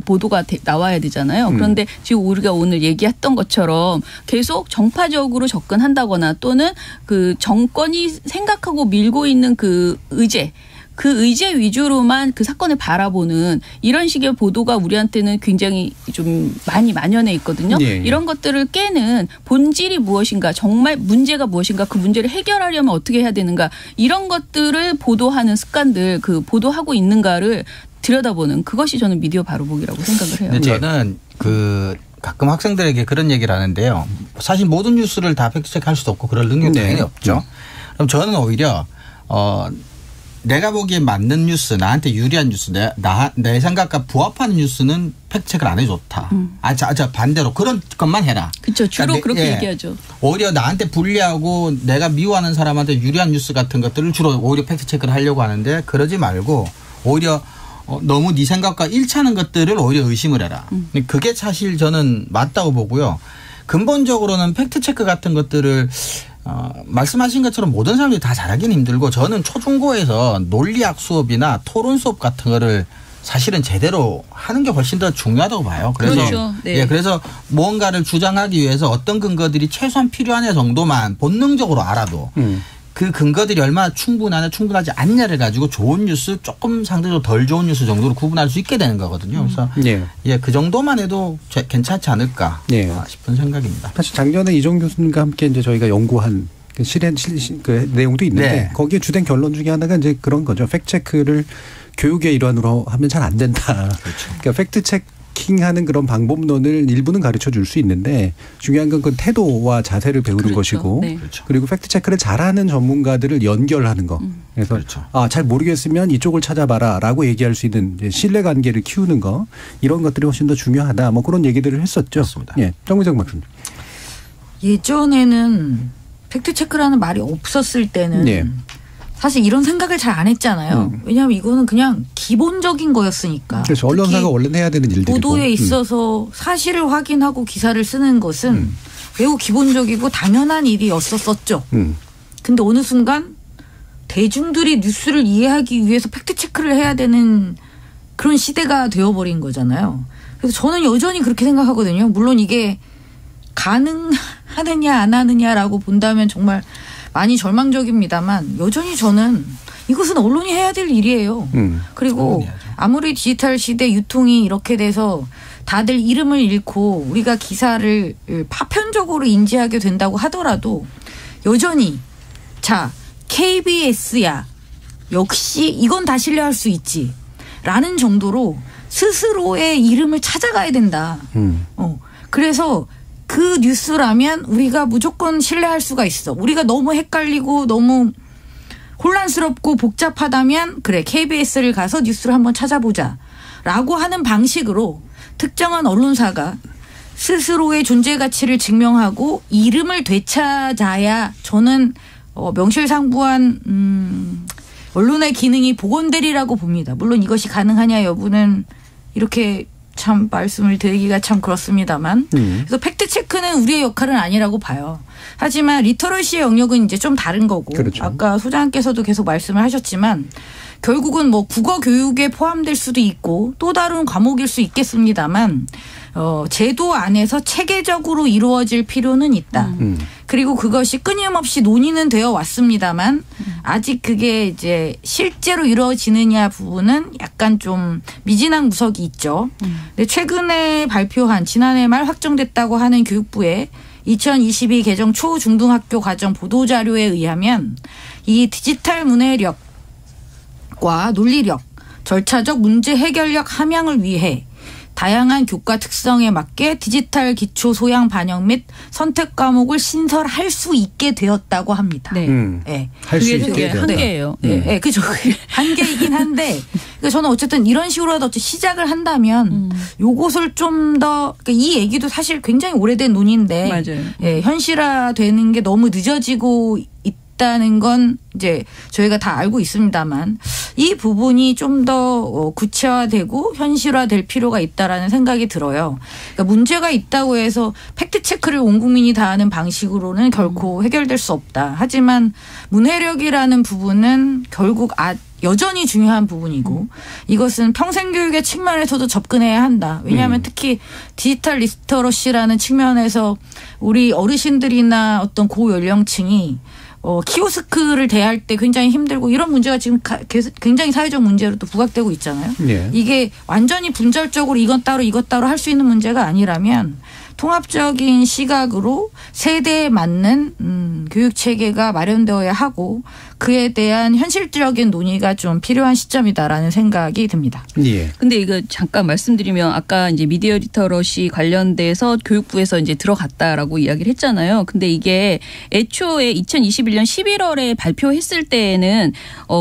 보도가 나와야 되잖아요. 그런데 지금 우리가 오늘 얘기했던 것처럼 계속 정파적으로 접근한다거나 또는 그 정권이 생각하고 밀고 있는 그 의제 위주로만 그 사건을 바라보는 이런 식의 보도가 우리한테는 굉장히 좀 많이 만연해 있거든요. 예. 이런 것들을 깨는 본질이 무엇인가 정말 문제가 무엇인가 그 문제를 해결하려면 어떻게 해야 되는가 이런 것들을 보도하는 습관들 그 보도하고 있는가를 들여다보는 그것이 저는 미디어 바로보기라고 생각을 해요. 근데 저는 가끔 학생들에게 그런 얘기를 하는데요. 사실 모든 뉴스를 다 팩트체크할 수도 없고 그럴 능력이 당연히 없죠. 그럼 저는 오히려 내가 보기에 맞는 뉴스, 나한테 유리한 뉴스, 내 생각과 부합하는 뉴스는 팩트체크를 안 해도 좋다. 반대로 그런 것만 해라. 그렇죠. 주로 그렇게 얘기하죠. 오히려 나한테 불리하고 내가 미워하는 사람한테 유리한 뉴스 같은 것들을 주로 오히려 팩트체크를 하려고 하는데 그러지 말고 오히려 너무 네 생각과 일치하는 것들을 오히려 의심을 해라. 그게 사실 저는 맞다고 보고요. 근본적으로는 팩트체크 같은 것들을 말씀하신 것처럼 모든 사람들이 다 잘하기는 힘들고 저는 초중고에서 논리학 수업이나 토론 수업 같은 거를 사실은 제대로 하는 게 훨씬 더 중요하다고 봐요. 그래서 그렇죠. 네. 예, 그래서 무언가를 주장하기 위해서 어떤 근거들이 최소한 필요하냐 정도만 본능적으로 알아도 그 근거들이 얼마나 충분하냐 충분하지 않냐를 가지고 좋은 뉴스 조금 상대적으로 덜 좋은 뉴스 정도로 구분할 수 있게 되는 거거든요. 그래서 예, 그 정도만 해도 괜찮지 않을까 싶은 생각입니다. 사실 작년에 이종 교수님과 함께 이제 저희가 연구한 그 내용도 있는데 거기에 주된 결론 중에 하나가 이제 그런 거죠. 팩트체크를 교육의 일환으로 하면 잘 안 된다. 그렇죠. 그러니까 팩트체킹하는 그런 방법론을 일부는 가르쳐 줄 수 있는데 중요한 건 그 태도와 자세를 배우는 것이고 그리고 팩트체크를 잘하는 전문가들을 연결하는 거. 그래서 잘 모르겠으면 이쪽을 찾아봐라라고 얘기할 수 있는 이제 신뢰관계를 키우는 거 이런 것들이 훨씬 더 중요하다. 뭐 그런 얘기들을 했었죠. 맞습니다. 예, 정미정 박사님. 예전에는 팩트체크라는 말이 없었을 때는 사실 이런 생각을 잘 안 했잖아요. 왜냐하면 이거는 그냥 기본적인 거였으니까. 그렇죠. 언론사가 원래 해야 되는 일들이고. 보도에 있어서 사실을 확인하고 기사를 쓰는 것은 매우 기본적이고 당연한 일이었었죠. 근데 어느 순간 대중들이 뉴스를 이해하기 위해서 팩트체크를 해야 되는 그런 시대가 되어버린 거잖아요. 그래서 저는 여전히 그렇게 생각하거든요. 물론 이게 가능하느냐 안 하느냐라고 본다면 정말 많이 절망적입니다만 여전히 저는 이것은 언론이 해야 될 일이에요. 그리고 아무리 디지털 시대 유통이 이렇게 돼서 다들 이름을 잃고 우리가 기사를 파편적으로 인지하게 된다고 하더라도 여전히 자 KBS야 역시 이건 다 신뢰할 수 있지 라는 정도로 스스로의 이름을 찾아가야 된다. 그래서 그 뉴스라면 우리가 무조건 신뢰할 수가 있어. 우리가 너무 헷갈리고 너무 혼란스럽고 복잡하다면 그래 KBS를 가서 뉴스를 한번 찾아보자 라고 하는 방식으로 특정한 언론사가 스스로의 존재 가치를 증명하고 이름을 되찾아야 저는 명실상부한 언론의 기능이 복원되리라고 봅니다. 물론 이것이 가능하냐 여부는 이렇게 참 말씀을 드리기가 참 그렇습니다만 그래서 팩트체크는 우리의 역할은 아니라고 봐요. 하지만 리터러시의 영역은 이제 좀 다른 거고 그렇죠. 아까 소장님께서도 계속 말씀을 하셨지만 결국은 뭐 국어 교육에 포함될 수도 있고 또 다른 과목일 수 있겠습니다만 제도 안에서 체계적으로 이루어질 필요는 있다. 그리고 그것이 끊임없이 논의는 되어 왔습니다만 아직 그게 이제 실제로 이루어지느냐 부분은 약간 좀 미진한 구석이 있죠. 근데 최근에 발표한 지난해 말 확정됐다고 하는 교육부의 2022 개정 초중등학교 과정 보도자료에 의하면 이 디지털 문해력과 논리력, 절차적 문제 해결력 함양을 위해 다양한 교과 특성에 맞게 디지털 기초 소양 반영 및 선택 과목을 신설할 수 있게 되었다고 합니다. 네. 네. 할 수 있게 한계예요. 네, 그죠. 한계이긴 한데, 그러니까 저는 어쨌든 이런 식으로라도 시작을 한다면, 요것을 좀 더, 그러니까 이 얘기도 사실 굉장히 오래된 논의인데, 맞아요. 예, 현실화되는 게 너무 늦어지고 있다는 건 이제 저희가 다 알고 있습니다만, 이 부분이 좀 더 구체화되고 현실화될 필요가 있다라는 생각이 들어요. 그러니까 문제가 있다고 해서 팩트체크를 온 국민이 다 하는 방식으로는 결코 해결될 수 없다. 하지만 문해력이라는 부분은 결국 여전히 중요한 부분이고 이것은 평생교육의 측면에서도 접근해야 한다. 왜냐하면 특히 디지털 리터러시라는 측면에서 우리 어르신들이나 어떤 고연령층이 키오스크를 대할 때 굉장히 힘들고 이런 문제가 지금 굉장히 사회적 문제로 또 부각되고 있잖아요. 네. 이게 완전히 분절적으로 이것 따로 할 수 있는 문제가 아니라면 통합적인 시각으로 세대에 맞는 교육 체계가 마련되어야 하고 그에 대한 현실적인 논의가 좀 필요한 시점이다라는 생각이 듭니다. 예. 근데 이거 잠깐 말씀드리면 아까 이제 미디어 리터러시 관련돼서 교육부에서 이제 들어갔다라고 이야기를 했잖아요. 근데 이게 애초에 2021년 11월에 발표했을 때에는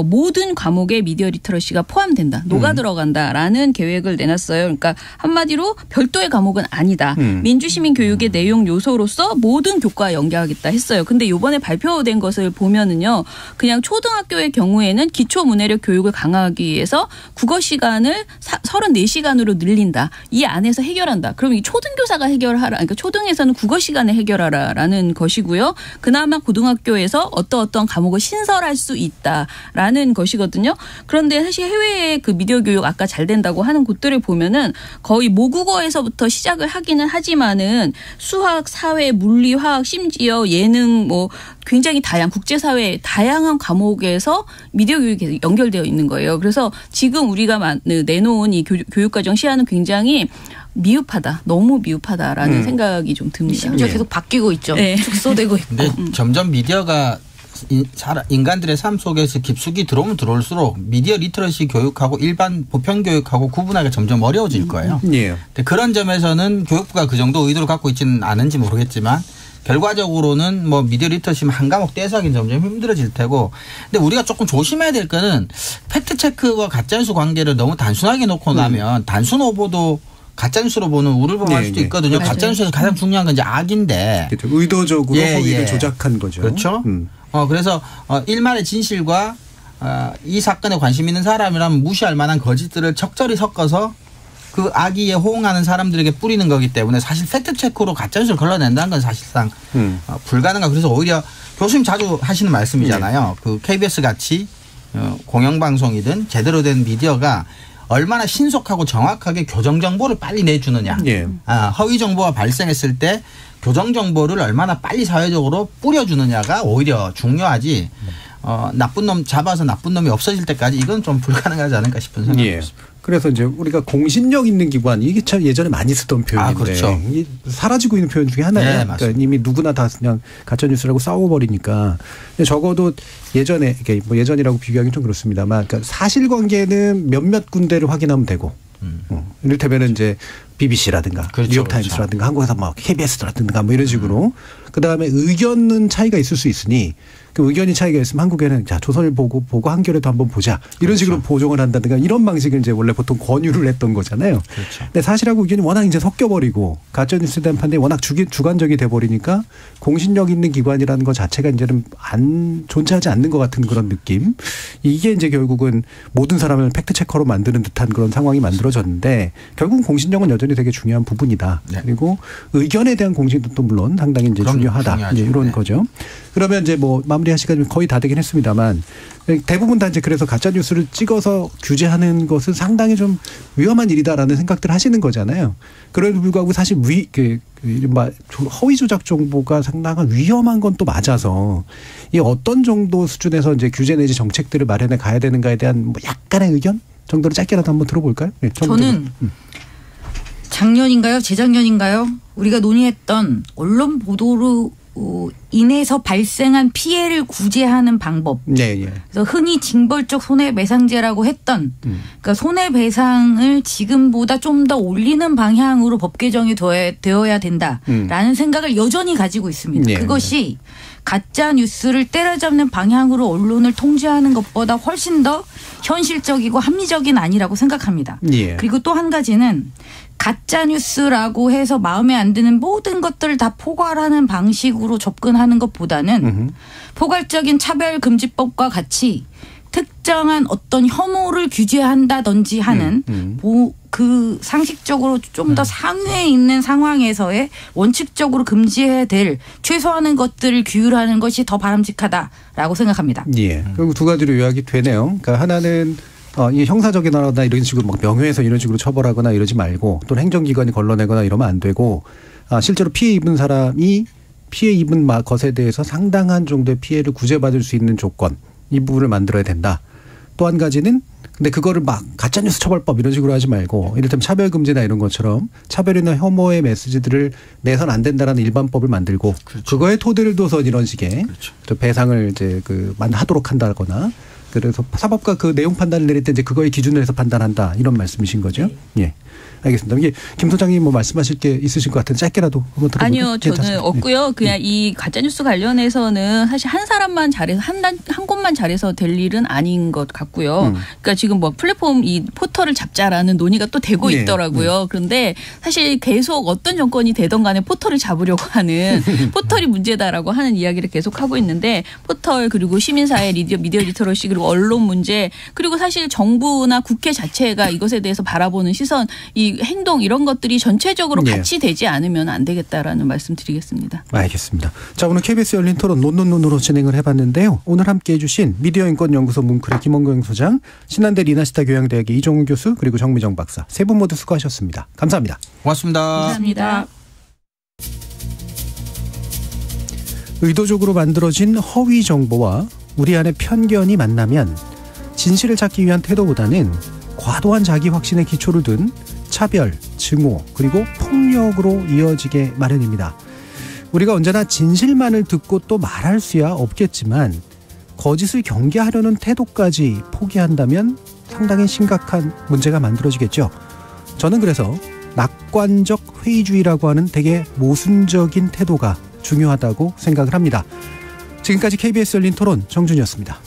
모든 과목에 미디어 리터러시가 포함된다. 녹아 들어간다라는 계획을 내놨어요. 그러니까 한마디로 별도의 과목은 아니다. 민주시민 교육의 내용 요소로서 모든 교과에 연계하겠다 했어요. 근데 이번에 발표된 것을 보면은요. 그냥 그냥 초등학교의 경우에는 기초 문해력 교육을 강화하기 위해서 국어 시간을 34시간으로 늘린다. 이 안에서 해결한다. 그럼 이 초등교사가 해결하라. 그러니까 초등에서는 국어 시간에 해결하라라는 것이고요. 그나마 고등학교에서 어떤 과목을 신설할 수 있다라는 것이거든요. 그런데 사실 해외의 그 미디어 교육 아까 잘 된다고 하는 곳들을 보면은 거의 모국어에서부터 시작을 하기는 하지만은 수학, 사회, 물리, 화학, 심지어 예능 뭐 굉장히 국제사회 다양한 과목에서 미디어 교육이 연결되어 있는 거예요. 그래서 지금 우리가 내놓은 이 교육과정 시야는 굉장히 미흡하다. 너무 미흡하다라는 생각이 좀 듭니다. 심지어 계속 바뀌고 있죠. 네. 축소되고 있고. 근데 점점 미디어가 인간들의 삶 속에서 깊숙이 들어오면 들어올수록 미디어 리터러시 교육하고 일반 보편 교육하고 구분하기가 점점 어려워질 거예요. 예. 근데 그런 점에서는 교육부가 그 정도 의도를 갖고 있지는 않은지 모르겠지만 결과적으로는 뭐 미디어 리터러시 한 과목 떼서 하기는 점점 힘들어질 테고. 근데 우리가 조금 조심해야 될 거는 팩트체크와 가짜뉴스 관계를 너무 단순하게 놓고 나면 단순 오보도 가짜뉴스로 보는 우를 범할 수도 있거든요. 가짜뉴스에서 가장 중요한 건 이제 악인데. 그렇죠. 의도적으로 허위를 조작한 거죠. 그렇죠. 그래서 일말의 진실과 이 사건에 관심 있는 사람이라면 무시할 만한 거짓들을 적절히 섞어서 그 악의에 호응하는 사람들에게 뿌리는 거기 때문에 사실 팩트체크로 가짜뉴스를 걸러낸다는 건 사실상 불가능하고 그래서 오히려 교수님 자주 하시는 말씀이잖아요. 그 KBS 같이 공영방송이든 제대로 된 미디어가 얼마나 신속하고 정확하게 교정 정보를 빨리 내주느냐. 허위 정보가 발생했을 때 교정 정보를 얼마나 빨리 사회적으로 뿌려주느냐가 오히려 중요하지. 나쁜 놈 잡아서 나쁜 놈이 없어질 때까지 이건 좀 불가능하지 않을까 싶은 생각이 듭니다. 그래서 이제 우리가 공신력 있는 기관 이게 참 예전에 많이 쓰던 표현인데 그렇죠. 이게 사라지고 있는 표현 중에 하나예요. 그러니까 이미 누구나 다 그냥 가짜 뉴스라고 싸워버리니까 적어도 예전에 이게 뭐 예전이라고 비교하기는 좀 그렇습니다만, 그러니까 사실관계는 몇몇 군데를 확인하면 되고, 이를테면은 이제 BBC라든가 뉴욕타임스라든가 한국에서 뭐 KBS라든가 뭐 이런 식으로 그 다음에 의견은 차이가 있을 수 있으니. 그 의견이 차이가 있으면 한국에는 자 조선을 보고 한겨레도 한번 보자 이런 식으로 보정을 한다든가 이런 방식을 이제 원래 보통 권유를 했던 거잖아요. 근데 사실하고 의견이 워낙 이제 섞여버리고 가짜뉴스에 대한 판단이 워낙 주관적이 돼버리니까 공신력 있는 기관이라는 것 자체가 이제는 존재하지 않는 것 같은 그런 느낌. 이게 이제 결국은 모든 사람을 팩트체커로 만드는 듯한 그런 상황이 만들어졌는데 결국은 공신력은 여전히 되게 중요한 부분이다. 그리고 의견에 대한 공신도 물론 상당히 이제 중요하다. 이제 이런 거죠. 그러면 이제 뭐 마무리할 시간이 거의 다 되긴 했습니다만 대부분 다 이제 그래서 가짜 뉴스를 찍어서 규제하는 것은 상당히 좀 위험한 일이다라는 생각들 하시는 거잖아요. 그럼에도 불구하고 사실 허위 조작 정보가 상당한 위험한 건 또 맞아서 이 어떤 정도 수준에서 이제 규제 내지 정책들을 마련해 가야 되는가에 대한 뭐 약간의 의견 정도로 짧게라도 한번 들어볼까요? 네, 저는 작년인가요? 재작년인가요? 우리가 논의했던 언론 보도로 인해서 발생한 피해를 구제하는 방법. 그래서 흔히 징벌적 손해배상제라고 했던 그러니까 손해배상을 지금보다 좀 더 올리는 방향으로 법 개정이 되어야 된다라는 생각을 여전히 가지고 있습니다. 그것이 가짜 뉴스를 때려잡는 방향으로 언론을 통제하는 것보다 훨씬 더 현실적이고 합리적인 아니라고 생각합니다. 그리고 또 한 가지는 가짜 뉴스라고 해서 마음에 안 드는 모든 것들을 다 포괄하는 방식으로 접근하는 것보다는 포괄적인 차별금지법과 같이 특정한 어떤 혐오를 규제한다든지 하는 그 상식적으로 좀 더 상위에 있는 상황에서의 원칙적으로 금지해야 될 최소한의 것들을 규율하는 것이 더 바람직하다라고 생각합니다. 결국 두 가지로 요약이 되네요. 그러니까 하나는 이 형사적이나 이런 식으로 막 명예훼손 이런 식으로 처벌하거나 이러지 말고 또는 행정기관이 걸러내거나 이러면 안 되고 실제로 피해 입은 사람이 피해 입은 것에 대해서 상당한 정도의 피해를 구제받을 수 있는 조건 이 부분을 만들어야 된다. 또 한 가지는 근데 그거를 막 가짜뉴스 처벌법 이런 식으로 하지 말고 이를테면 차별금지나 이런 것처럼 차별이나 혐오의 메시지들을 내선 안 된다라는 일반법을 만들고 그거에 토대를 둬서 이런 식의 배상을 이제 하도록 한다거나 그래서 사법가 그 내용 판단을 내릴 때 이제 그거의 기준을 해서 판단한다 이런 말씀이신 거죠. 알겠습니다. 이게 김 소장님 뭐 말씀하실 게 있으실 것 같은데 짧게라도 한번 들어볼까요? 아니요, 저는 없고요. 그냥 이 가짜뉴스 관련해서는 사실 한 사람만 잘해서 한 곳만 잘해서 될 일은 아닌 것 같고요. 그러니까 지금 뭐 플랫폼 이 포털을 잡자라는 논의가 또 되고 있더라고요. 그런데 사실 계속 어떤 정권이 되던 간에 포털을 잡으려고 하는 포털이 문제다라고 하는 이야기를 계속 하고 있는데 포털 그리고 시민사회 미디어 리터러시 그리고 언론 문제 그리고 사실 정부나 국회 자체가 이것에 대해서 바라보는 시선 이 행동 이런 것들이 전체적으로 같이 되지 않으면 안 되겠다라는 말씀 드리겠습니다. 알겠습니다. 자, 오늘 KBS 열린 토론 논논논으로 진행을 해봤는데요. 오늘 함께해 주신 미디어인권연구소 뭉클의 김원경 소장, 신한대 리나시타 교양대학의 이종훈 교수 그리고 정미정 박사 세 분 모두 수고하셨습니다. 감사합니다. 고맙습니다. 감사합니다. 의도적으로 만들어진 허위 정보와 우리 안의 편견이 만나면 진실을 찾기 위한 태도보다는 과도한 자기 확신의 기초를 둔 차별, 증오, 그리고 폭력으로 이어지게 마련입니다. 우리가 언제나 진실만을 듣고 또 말할 수야 없겠지만 거짓을 경계하려는 태도까지 포기한다면 상당히 심각한 문제가 만들어지겠죠. 저는 그래서 낙관적 회의주의라고 하는 되게 모순적인 태도가 중요하다고 생각을 합니다. 지금까지 KBS 열린 토론 정준이었습니다.